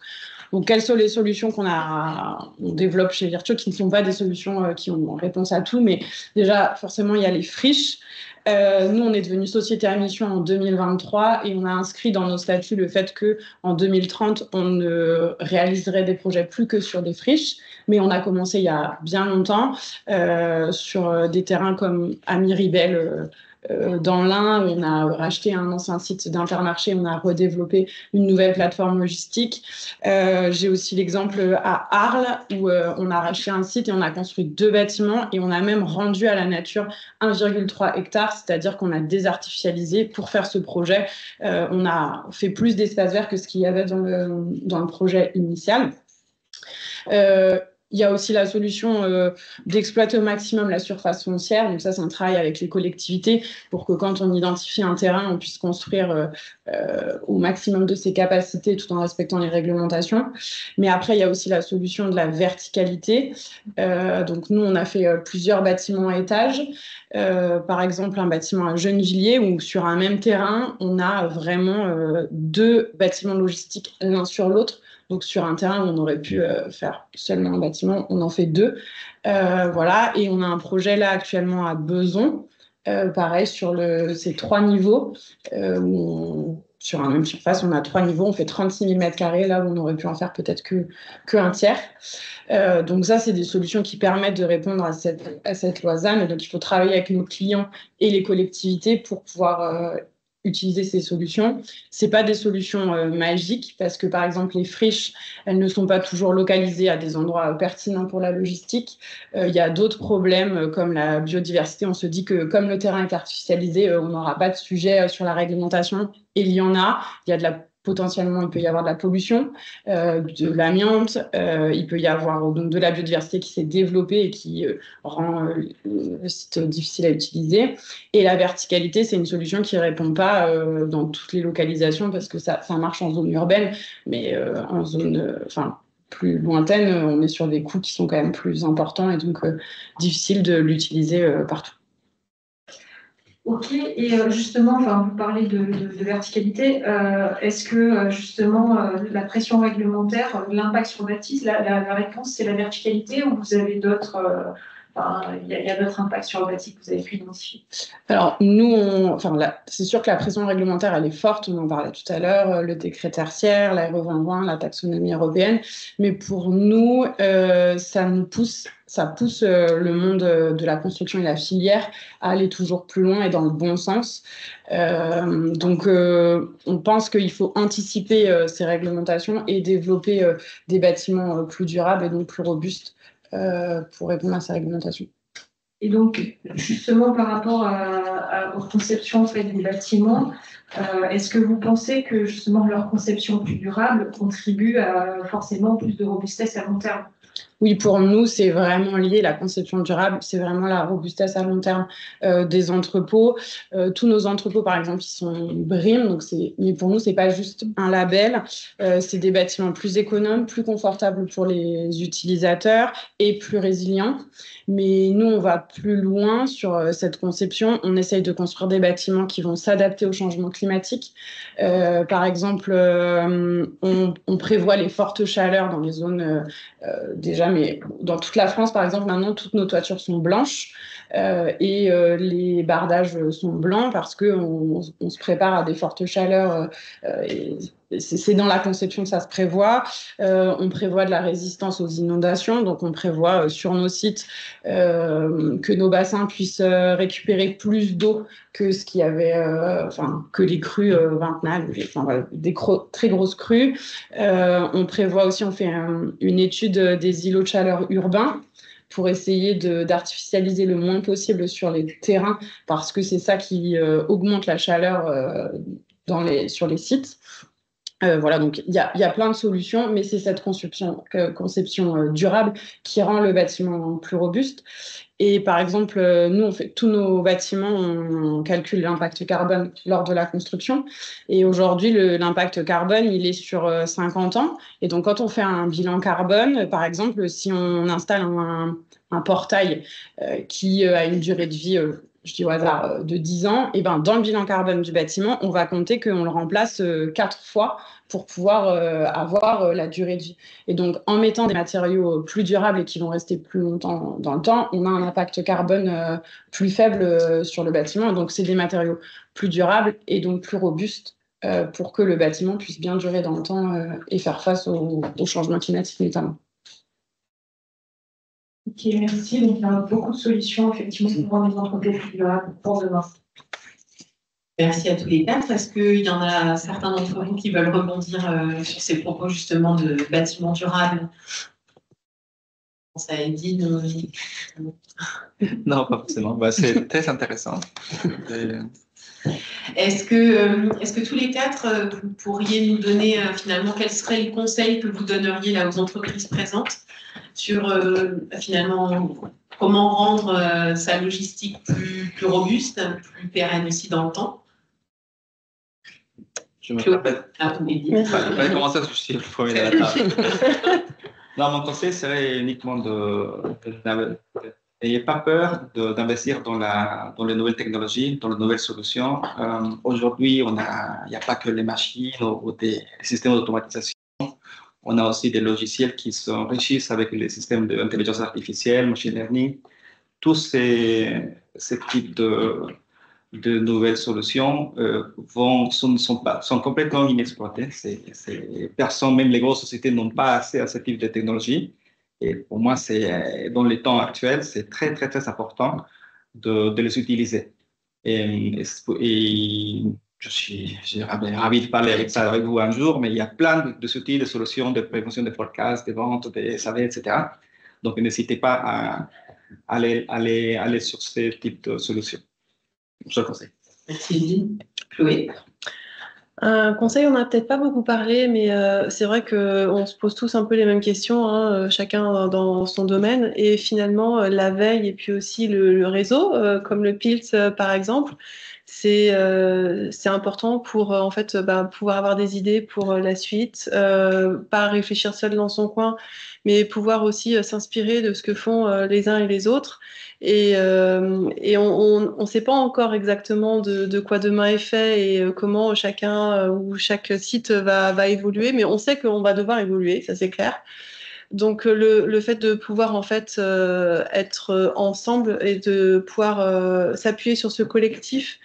Donc, quelles sont les solutions on développe chez Virtuo, qui ne sont pas des solutions qui ont réponse à tout, mais déjà, forcément, il y a les friches. Nous, on est devenu société à mission en 2023 et on a inscrit dans nos statuts le fait qu'en 2030, on ne réaliserait des projets plus que sur des friches. Mais on a commencé il y a bien longtemps sur des terrains comme à Miribel, dans l'Ain, on a racheté un ancien site d'Intermarché, on a redéveloppé une nouvelle plateforme logistique. J'ai aussi l'exemple à Arles où on a racheté un site et on a construit 2 bâtiments et on a même rendu à la nature 1,3 hectares, c'est-à-dire qu'on a désartificialisé pour faire ce projet. On a fait plus d'espace vert que ce qu'il y avait dans le projet initial. Il y a aussi la solution d'exploiter au maximum la surface foncière. Donc ça, c'est un travail avec les collectivités pour que quand on identifie un terrain, on puisse construire au maximum de ses capacités tout en respectant les réglementations. Mais après, il y a aussi la solution de la verticalité. Donc nous, on a fait plusieurs bâtiments à étages. Par exemple, un bâtiment à Gennevilliers où sur un même terrain, on a vraiment 2 bâtiments logistiques l'un sur l'autre. Donc, sur un terrain où on aurait pu faire seulement un bâtiment, on en fait 2. Voilà. Et on a un projet là actuellement à Beson, pareil, sur ces 3 niveaux. Sur une même surface, on a 3 niveaux, on fait 36 000 m², là où on aurait pu en faire peut-être qu'un tiers. Donc ça, c'est des solutions qui permettent de répondre à cette loi ZAN. Et donc, il faut travailler avec nos clients et les collectivités pour pouvoir utiliser ces solutions. Ce pas des solutions magiques parce que, par exemple, les friches, elles ne sont pas toujours localisées à des endroits pertinents pour la logistique. Il y a d'autres problèmes comme la biodiversité. On se dit que comme le terrain est artificialisé, on n'aura pas de sujet sur la réglementation. Et il y en a. Il y a potentiellement, il peut y avoir de la pollution, de l'amiante, il peut y avoir donc de la biodiversité qui s'est développée et qui rend le site difficile à utiliser. Et la verticalité, c'est une solution qui ne répond pas dans toutes les localisations parce que ça marche en zone urbaine, mais en zone plus lointaine, on est sur des coûts qui sont quand même plus importants et donc difficile de l'utiliser partout. Ok, et justement, vous parlez de verticalité. Est-ce que justement la pression réglementaire, l'impact sur Baptiste, la réponse c'est la verticalité ou vous avez d'autres, il y a d'autres impacts sur le bâti que vous avez pu identifier? Alors nous, c'est sûr que la pression réglementaire elle est forte. On en parlait tout à l'heure, le décret tertiaire, la RE 2020, la taxonomie européenne. Mais pour nous, ça pousse le monde de la construction et la filière à aller toujours plus loin et dans le bon sens. Donc, on pense qu'il faut anticiper ces réglementations et développer des bâtiments plus durables et donc plus robustes pour répondre à ces réglementations. Et donc, justement, par rapport à votre conception des bâtiments, est-ce que vous pensez que justement leur conception plus durable contribue à forcément plus de robustesse à long terme? Oui, pour nous, c'est vraiment lié. La conception durable, c'est vraiment la robustesse à long terme des entrepôts. Tous nos entrepôts, par exemple, ils sont BREEAM. Mais pour nous, c'est pas juste un label. C'est des bâtiments plus économes, plus confortables pour les utilisateurs et plus résilients. Mais nous, on va plus loin sur cette conception. On essaye de construire des bâtiments qui vont s'adapter au changement climatique. Par exemple, on prévoit les fortes chaleurs dans les zones déjà, mais dans toute la France, par exemple, maintenant, toutes nos toitures sont blanches et les bardages sont blancs parce qu'on se prépare à des fortes chaleurs. C'est dans la conception que ça se prévoit. On prévoit de la résistance aux inondations, donc on prévoit sur nos sites que nos bassins puissent récupérer plus d'eau que ce qu'il y avait, que les crues vintennales, des très grosses crues. On prévoit aussi, on fait une étude des îlots de chaleur urbains pour essayer d'artificialiser le moins possible sur les terrains parce que c'est ça qui augmente la chaleur sur les sites. Voilà, donc il y a plein de solutions, mais c'est cette conception durable qui rend le bâtiment plus robuste. Et par exemple, nous, on fait tous nos bâtiments, on calcule l'impact carbone lors de la construction. Et aujourd'hui, l'impact carbone, il est sur 50 ans. Et donc, quand on fait un bilan carbone, par exemple, si on installe un portail qui a une durée de vie je dis au hasard, de 10 ans, et ben, dans le bilan carbone du bâtiment, on va compter qu'on le remplace 4 fois pour pouvoir avoir la durée de vie. Et donc, en mettant des matériaux plus durables et qui vont rester plus longtemps dans le temps, on a un impact carbone plus faible sur le bâtiment. Donc, c'est des matériaux plus durables et donc plus robustes pour que le bâtiment puisse bien durer dans le temps et faire face au changement climatique notamment. Ok, merci. Donc, il y a beaucoup de solutions, effectivement, pour rendre les entreprises plus durables pour demain. Merci à tous les quatre. Est-ce qu'il y en a certains d'entre vous qui veulent rebondir sur ces propos justement de bâtiments durables? Ça a dit Non, pas forcément. Bah, c'est très intéressant. Est-ce que tous les quatre, vous pourriez nous donner finalement quels seraient les conseils que vous donneriez là aux entreprises présentes sur finalement comment rendre sa logistique plus robuste, plus pérenne aussi dans le temps? Je me rappelle. Comment ça, je suis le premier de la table. Non, mon conseil serait uniquement n'ayez pas peur d'investir dans les nouvelles technologies, dans les nouvelles solutions. Aujourd'hui, il n'y a pas que les machines ou des systèmes d'automatisation. On a aussi des logiciels qui s'enrichissent avec les systèmes d'intelligence artificielle, machine learning. Tous ces types de nouvelles solutions sont complètement inexploitées. Personne, même les grosses sociétés, n'ont pas accès à ce type de technologie. Et pour moi, dans les temps actuels, c'est très, très, très important de les utiliser. Et je suis ravi de parler avec ça avec vous un jour, mais il y a plein de outils, de solutions de prévention de forecast, de vente, de SAV, etc. Donc, n'hésitez pas à aller sur ce type de solutions. Je le conseille. Merci, Chloé. Un conseil, on n'a peut-être pas beaucoup parlé, mais c'est vrai qu'on se pose tous un peu les mêmes questions, hein, chacun dans son domaine. Et finalement, la veille et puis aussi le réseau, comme le PILT par exemple, c'est important pour en fait pouvoir avoir des idées pour la suite, pas réfléchir seul dans son coin, mais pouvoir aussi s'inspirer de ce que font les uns et les autres. Et on ne sait pas encore exactement de quoi demain est fait et comment chacun ou chaque site va évoluer, mais on sait qu'on va devoir évoluer, ça c'est clair. Donc le fait de pouvoir en fait être ensemble et de pouvoir s'appuyer sur ce collectif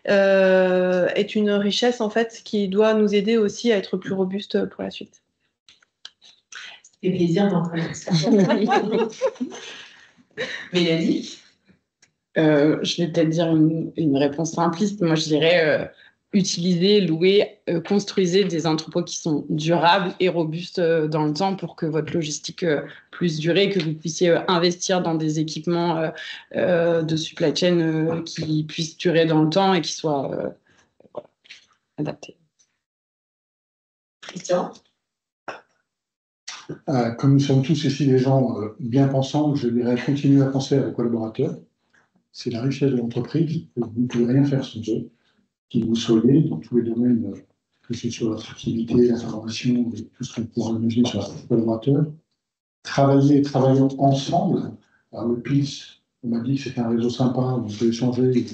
est une richesse en fait qui doit nous aider aussi à être plus robuste pour la suite. C'est plaisir d'entendre ça. Mélanie? Je vais peut-être dire une réponse simpliste. Moi, je dirais utilisez, louez, construisez des entrepôts qui sont durables et robustes dans le temps pour que votre logistique puisse durer, que vous puissiez investir dans des équipements de supply chain qui puissent durer dans le temps et qui soient adaptés. Christian? Comme nous sommes tous ici des gens bien pensants, je dirais continuer à penser à vos collaborateurs. C'est la richesse de l'entreprise. Vous ne pouvez rien faire sans eux. Qu'ils vous soyez dans tous les domaines, que ce soit l'attractivité, la formation, et tout ce qu'on pourra imaginer sur les collaborateurs. Travaillons ensemble. Alors, le PILS, on m'a dit que c'était un réseau sympa, où on peut échanger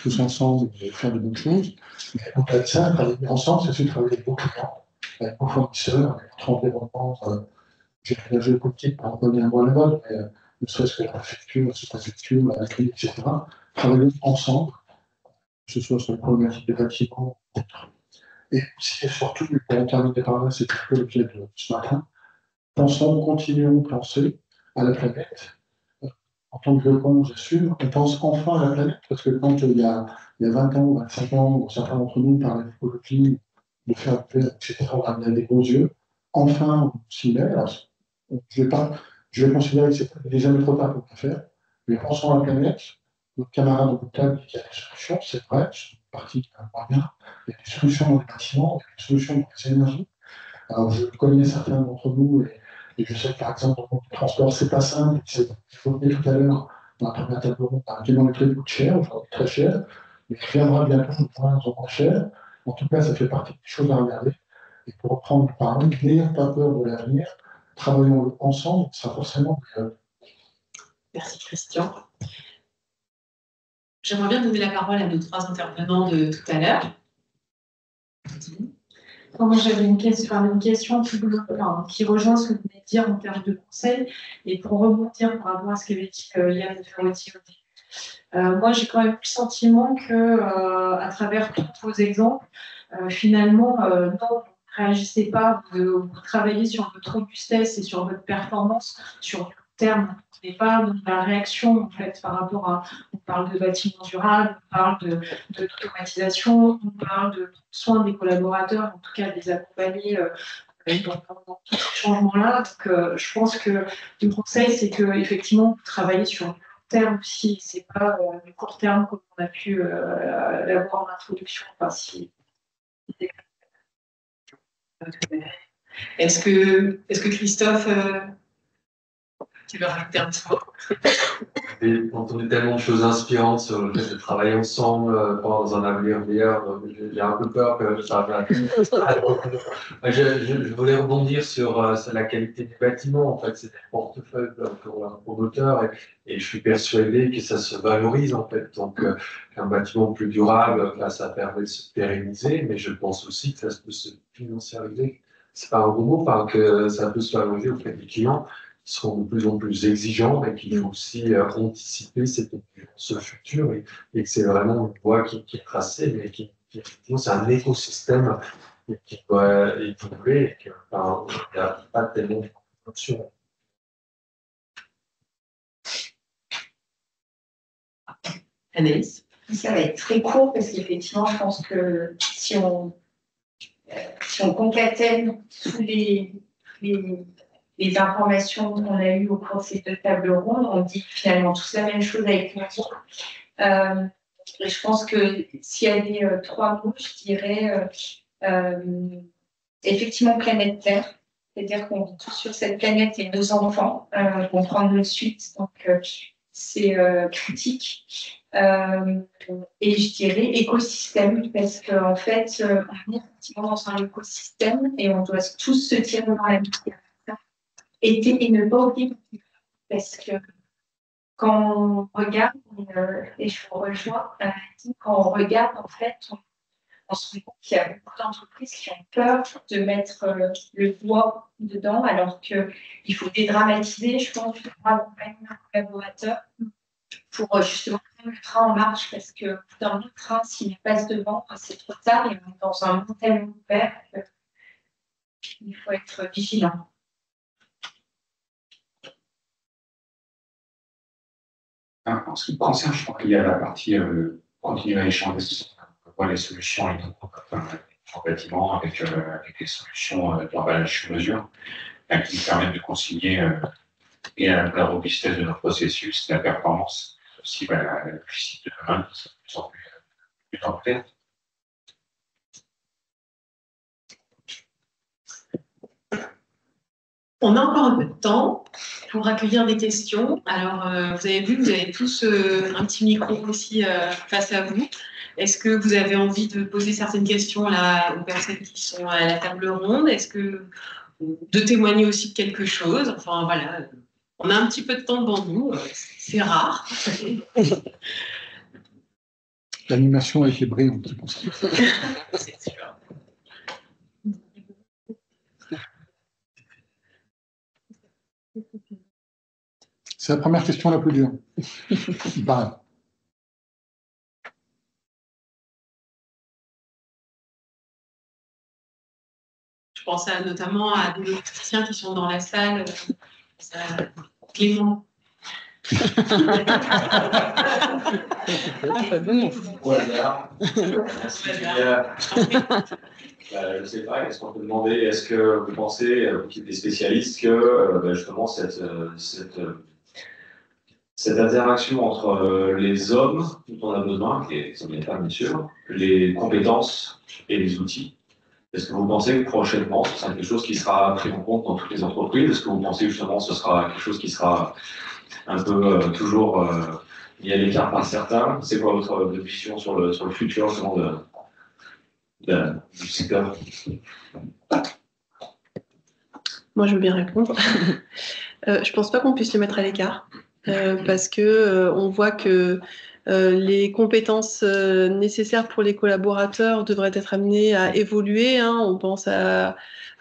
tous ensemble et faire de bonnes choses. Mais au-delà de ça, travailler ensemble, c'est aussi travailler avec vos clients, avec vos fournisseurs, avec notre environnement. J'ai la géopolitique pour revenir un mot à la mode, mais ne serait-ce que la préfecture, la sous-préfecture, la CRI, etc. Travaillons ensemble, que ce soit sur le problématique des bâtiments ou autre. Et aussi et surtout, pour en terminer par là, c'est un peu l'objet de ce matin, pensons, continuons de penser à la planète. En tant que con, j'assume, on pense enfin à la planète, parce que quand il y a 20 ans, 25 ans, certains d'entre nous parlaient d'écologie, de faire du verre, etc., on a des gros yeux. Enfin, on s'y met. Je vais considérer que c'est déjà jamais trop tard pour le faire, mais pensons à la planète. Notre camarade au bout de table dit qu'il y a des solutions, c'est vrai, c'est une partie qui va pas bien. Il y a des solutions dans les bâtiments, il y a des solutions dans les énergies. Alors, je connais certains d'entre nous, et je sais que par exemple, dans le transport, c'est pas simple. C'est évoqué tout à l'heure dans la première table ronde, un kilométre coûte cher, aujourd'hui très cher, mais il viendra bientôt de moins en moins cher. En tout cas, ça fait partie des choses à regarder. Et pour reprendre une parole, n'ayons pas peur de l'avenir, travaillons ensemble, ça sera forcément mieux. Merci Christian. j'aimerais bien donner la parole à nos 3 intervenants de tout à l'heure. Moi, j'avais une question qui rejoint ce que vous venez de dire en termes de conseils. Et pour rebondir par rapport à ce qu'avait dit Yann de Ferretti au début, moi, j'ai quand même le sentiment que, à travers tous vos exemples, finalement, non, vous ne réagissez pas, vous travaillez sur votre robustesse et sur votre performance sur le terme. Vous n'êtes pas dans la réaction, en fait, par rapport à. On parle de bâtiments durables, on parle d'automatisation, on parle de soins des collaborateurs, en tout cas, de les accompagner dans tous ces changements-là. Donc, je pense que le conseil, c'est qu'effectivement, vous travaillez sur le long terme aussi, c'est pas du court terme comme on a pu l'avoir en introduction. Enfin, Est-ce que Christophe, tu veux rajouter un petit mot? J'ai entendu tellement de choses inspirantes sur le fait de travailler ensemble dans un avenir meilleur. J'ai un peu peur que ça va. Je voulais rebondir sur la qualité du bâtiment. En fait, c'est un portefeuille pour un promoteur et je suis persuadé que ça se valorise en fait. Donc, un bâtiment plus durable, ça permet de se pérenniser, mais je pense aussi que ça peut se financiariser. C'est pas un gros mot, enfin, que ça peut se valoriser auprès des clients qui seront de plus en plus exigeants et qu'il faut aussi anticiper ce futur et que c'est vraiment une voie qui est tracée, mais qui effectivement, c'est un écosystème qui doit évoluer et qu'il n'y a pas tellement de fonction. Anaïs? Ça va être très court parce qu'effectivement, je pense que si on concatène tous les informations qu'on a eues au cours de ces 2 tables rondes, on dit finalement tous la même chose avec nous. Et je pense que s'il y avait 3 mots, je dirais effectivement planète Terre, c'est-à-dire qu'on vit tous sur cette planète et nos enfants vont prendre le suite, donc c'est critique. Et je dirais écosystème, parce qu'en fait, on est effectivement dans un écosystème et on doit tous se tirer dans la vie. Et ne pas oublier, parce que quand on regarde, et je vous rejoins, quand on regarde, en fait, on se rend compte qu'il y a beaucoup d'entreprises qui ont peur de mettre le doigt dedans, alors qu'il faut dédramatiser, je pense, pour accompagner nos collaborateurs pour justement mettre le train en marche, parce que dans le train, s'il passe devant, c'est trop tard et on est dans un monde tellement ouvert qu'il faut être vigilant. En ce qui me concerne, je crois qu'il y a la partie continuer à échanger, voir les solutions en bâtiment avec les solutions d'emballage sur mesure qui nous permettent de concilier et la robustesse de nos processus, la performance, aussi la réussite de demain qui sont de plus en plus. On a encore un peu de temps pour accueillir des questions. Alors, vous avez vu, vous avez tous un petit micro aussi face à vous. Est-ce que vous avez envie de poser certaines questions là, aux personnes qui sont à la table ronde? Est-ce que de témoigner aussi de quelque chose? Enfin, voilà, on a un petit peu de temps devant nous. C'est rare. L'animation a été brillante, je pense. C'est sûr. C'est la première question la plus dure. Il paraît. Je pense notamment à des électriciens qui sont dans la salle. Clément. Voilà. Je ne sais pas, est-ce qu'on peut demander, est-ce que vous pensez, vous qui êtes des spécialistes, que justement cette interaction entre les hommes dont on a besoin, et ce n'est pas bien sûr, les compétences et les outils, est-ce que vous pensez que prochainement ce sera quelque chose qui sera pris en compte dans toutes les entreprises? Est-ce que vous pensez justement que ce sera quelque chose qui sera un peu toujours mis à l'écart par certains? C'est quoi votre vision sur le futur justement du secteur? Moi, je veux bien répondre. Je pense pas qu'on puisse le mettre à l'écart parce que on voit que Les compétences nécessaires pour les collaborateurs devraient être amenées à évoluer, hein. On pense à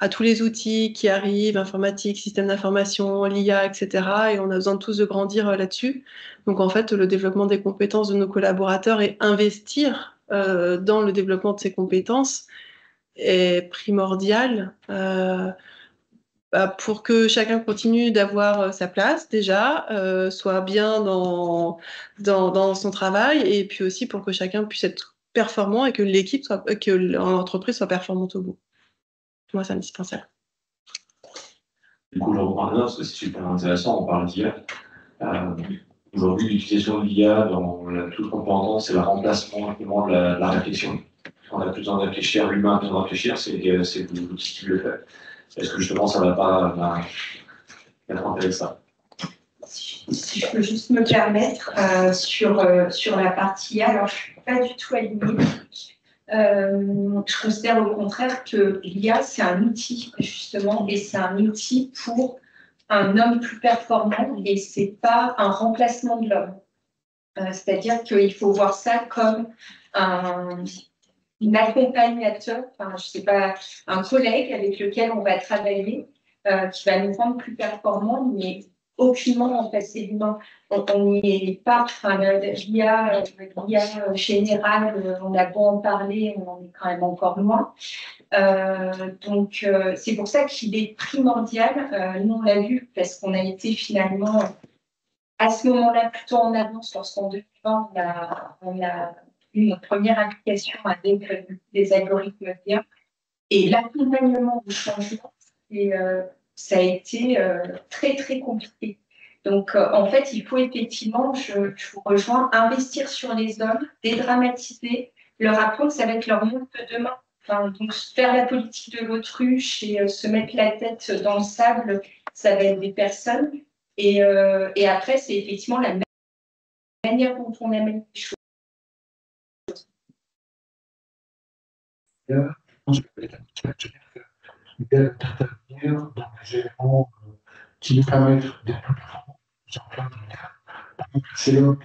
tous les outils qui arrivent, informatique, système d'information, l'IA, etc. Et on a besoin tous de grandir là-dessus. Donc en fait, le développement des compétences de nos collaborateurs et investir dans le développement de ces compétences est primordial pour que chacun continue d'avoir sa place déjà, soit bien dans son travail, et puis aussi pour que chacun puisse être performant et que que l'entreprise soit performante au bout. Moi, c'est indispensable. Du coup, je reprends là parce que c'est super intéressant, on parle d'IA. Aujourd'hui, l'utilisation de l'IA, tout ce qu'on peut entendre, c'est le remplacement simplement de la réflexion. On a plus besoin de réfléchir, l'humain a besoin de réfléchir, c'est l'outil qui le fait. Est-ce que justement, ça ne va pas être intéressant? Si je peux juste me permettre, sur la partie IA, alors je ne suis pas du tout alignée. Je considère au contraire que l'IA, c'est un outil, justement, et c'est un outil pour un homme plus performant, et ce n'est pas un remplacement de l'homme. C'est-à-dire qu'il faut voir ça comme un accompagnateur, enfin, je sais pas, un collègue avec lequel on va travailler, qui va nous rendre plus performants, mais aucunement remplacer l'humain. Donc on n'y est pas, enfin, l'IA générale, on a beau en parler, on en est quand même encore loin. Donc c'est pour ça qu'il est primordial, nous on l'a vu, parce qu'on a été finalement à ce moment-là plutôt en avance, lorsqu'en 2020 on a une première application avec des algorithmes d'IA. Et l'accompagnement du changement, ça a été très, très compliqué. Donc, en fait, il faut effectivement, je vous rejoins, investir sur les hommes, dédramatiser, leur apprendre que ça va être leur monde de demain. Enfin, donc, faire la politique de l'autruche et se mettre la tête dans le sable, ça va être des personnes. Et après, c'est effectivement la manière dont on amène les choses. Je pense que d'intervenir dans les éléments qui nous permettent d'être plus performants. C'est l'homme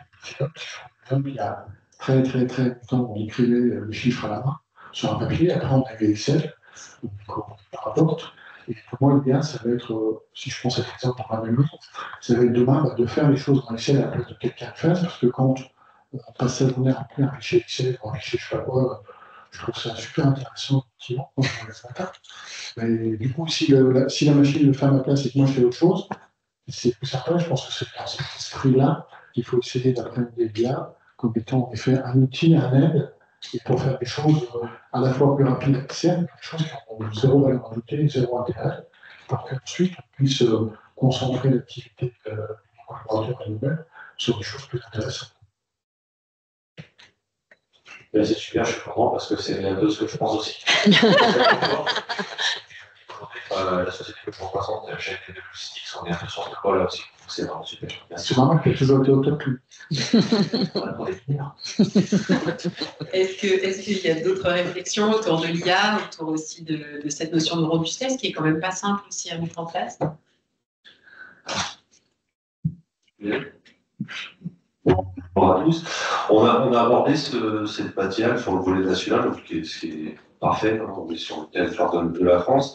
il y a très longtemps, on écrivait les chiffres à la main sur un papier, après on avait Excel, on rapporte. Et pour moi, l'idéal, ça va être, si je pense à l'exemple dans la même chose, ça va être demain de faire les choses dans Excel à la place de quelqu'un de faire, parce que quand on passe sa journée à remplir un fichier Excel, un fichier je sais pas quoi, je trouve ça super intéressant, effectivement, quand on laisse matin. Mais du coup, si la machine le fait à ma place et que moi je fais autre chose, c'est plus certain, je pense que c'est dans cet esprit-là qu'il faut essayer d'apprendre des biens comme étant en effet un outil, un aide, et pour faire des choses à la fois plus rapides et simples, des choses qui ont zéro valeur ajoutée, zéro intérêt, pour qu'ensuite on puisse concentrer l'activité du collaborateur et nous-mêmes sur des choses plus intéressantes. C'est super, je suis content parce que c'est un peu ce que je pense aussi. La société que je représente, j'ai des logistiques, on est un peu sur ce point-là aussi. C'est vraiment super. C'est marrant que tu toujours été au top. Est-ce qu'il y a d'autres réflexions autour de l'IA, autour aussi de cette notion de robustesse qui est quand même pas simple aussi à mettre en place? Bonjour à tous. On a abordé cette matière sur le volet national, ce qui est parfait, hein, on est sur le territoire de la France.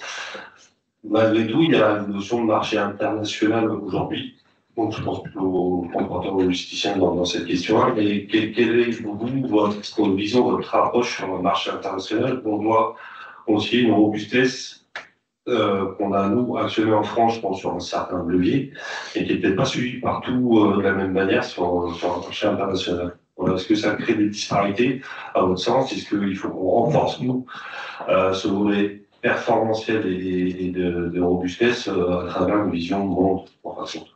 Malgré tout, il y a une notion de marché international aujourd'hui. Donc, je pense plutôt aux transporteurs logisticiens dans cette question-là. Et quelle est, pour vous, votre vision, votre approche sur le marché international? On doit concilier une robustesse qu'on a, nous, actuellement en France, je pense, sur un certain levier, et qui n'est peut-être pas suivi partout de la même manière sur un marché international. Voilà. Est-ce que ça crée des disparités, à votre sens? Est-ce qu'il faut qu'on renforce, nous, ce volet performantiel et de robustesse à travers une vision de monde, en fin de compte?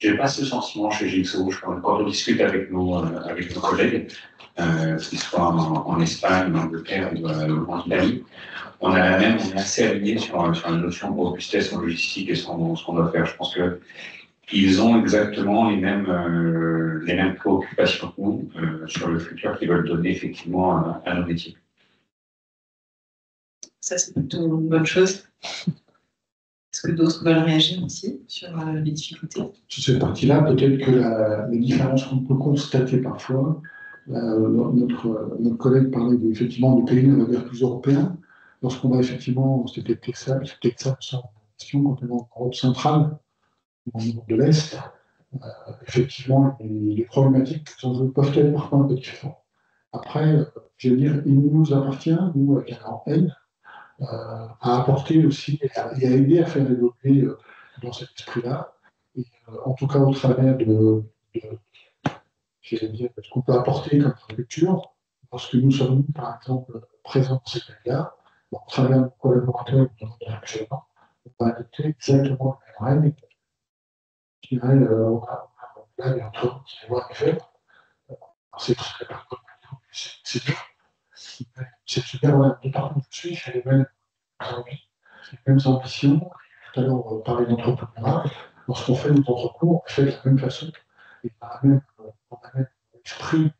J'ai pas ce sentiment chez GXO. Quand on discute avec nos collègues, qu'ils soient en Espagne, en Angleterre ou en Italie, on est assez alignés sur la notion de robustesse en logistique et ce qu'on doit faire. Je pense qu'ils ont exactement les mêmes préoccupations que nous sur le futur qu'ils veulent donner effectivement à nos métiers. Ça, c'est plutôt une bonne chose. Est-ce que d'autres veulent réagir aussi sur les difficultés? Sur cette partie-là, peut-être que les différences qu'on peut constater parfois, notre collègue parlait effectivement de pays, on va dire, plus européens. Lorsqu'on va effectivement, c'était Texas, quand on est en Europe centrale, en Europe de l'Est, effectivement, les problématiques peuvent être parfois un peu différentes. Après, je veux dire, il nous appartient, nous, avec un grand N, à apporter aussi et à aider à faire évoluer dans cet esprit-là. Et, en tout cas, au travers j'allais dire, ce qu'on peut apporter comme structure, lorsque nous sommes, par exemple, présents dans ces pays-là, au travers de nos collaborateurs actuellement, on va adopter exactement les mêmes règles. Je dirais, on a là, il y a un truc qui est loin de faire. C'est très bien. C'est super, voilà, de partout où je suis, j'ai les mêmes envies, les mêmes ambitions. Tout à l'heure, on parlait d'entrepreneuriat. Lorsqu'on fait nos entrepôts, on fait de la même façon. Et on a même esprit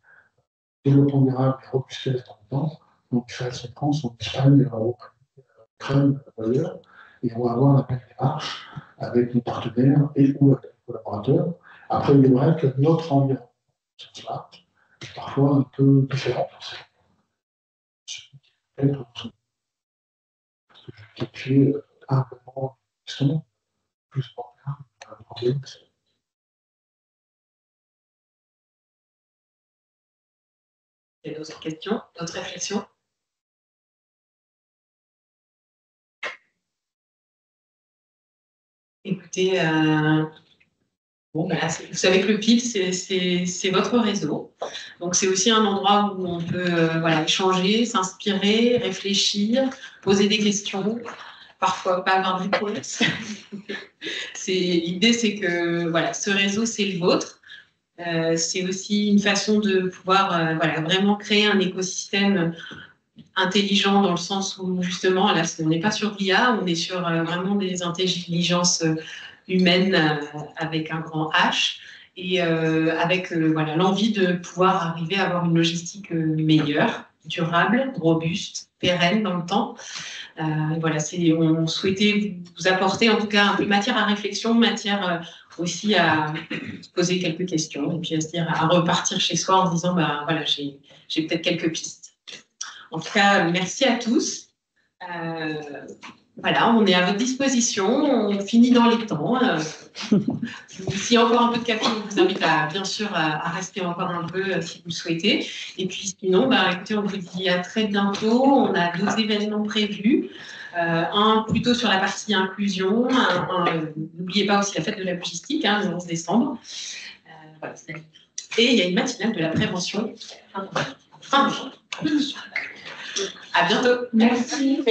développement durable et robustesse dans le temps. Donc, il fait son France, en Espagne, en Ukraine, d'ailleurs. Et on va avoir la même démarche avec nos partenaires et ou avec nos collaborateurs. Après, il est vrai que notre environnement est parfois un peu différent. Peut-être qualifier un moment justement plus moderne. Il y a d'autres questions, d'autres réflexions? Écoutez, bon, ben, vous savez que le PIB, c'est votre réseau. Donc, c'est aussi un endroit où on peut voilà, échanger, s'inspirer, réfléchir, poser des questions, parfois pas avoir de réponse. L'idée, c'est que voilà, ce réseau, c'est le vôtre. C'est aussi une façon de pouvoir voilà, vraiment créer un écosystème intelligent dans le sens où, justement, là, on n'est pas sur l'IA, on est sur vraiment des intelligences humaines avec un grand H et avec voilà, l'envie de pouvoir arriver à avoir une logistique meilleure, durable, robuste, pérenne dans le temps. Voilà, on souhaitait vous apporter en tout cas un peu matière à réflexion, matière aussi à se poser quelques questions et puis à se dire, à repartir chez soi en se disant, bah, voilà, j'ai peut-être quelques pistes. En tout cas, merci à tous. Voilà, on est à votre disposition, on finit dans les temps. S'il y a encore un peu de café, on vous invite bien sûr à rester encore un peu si vous le souhaitez. Et puis sinon, bah, écoutez, on vous dit à très bientôt. On a 2 événements prévus. Un plutôt sur la partie inclusion. N'oubliez pas aussi la fête de la logistique, le 11 décembre. Voilà. Et il y a une matinale de la prévention fin de jour. À bientôt. Merci.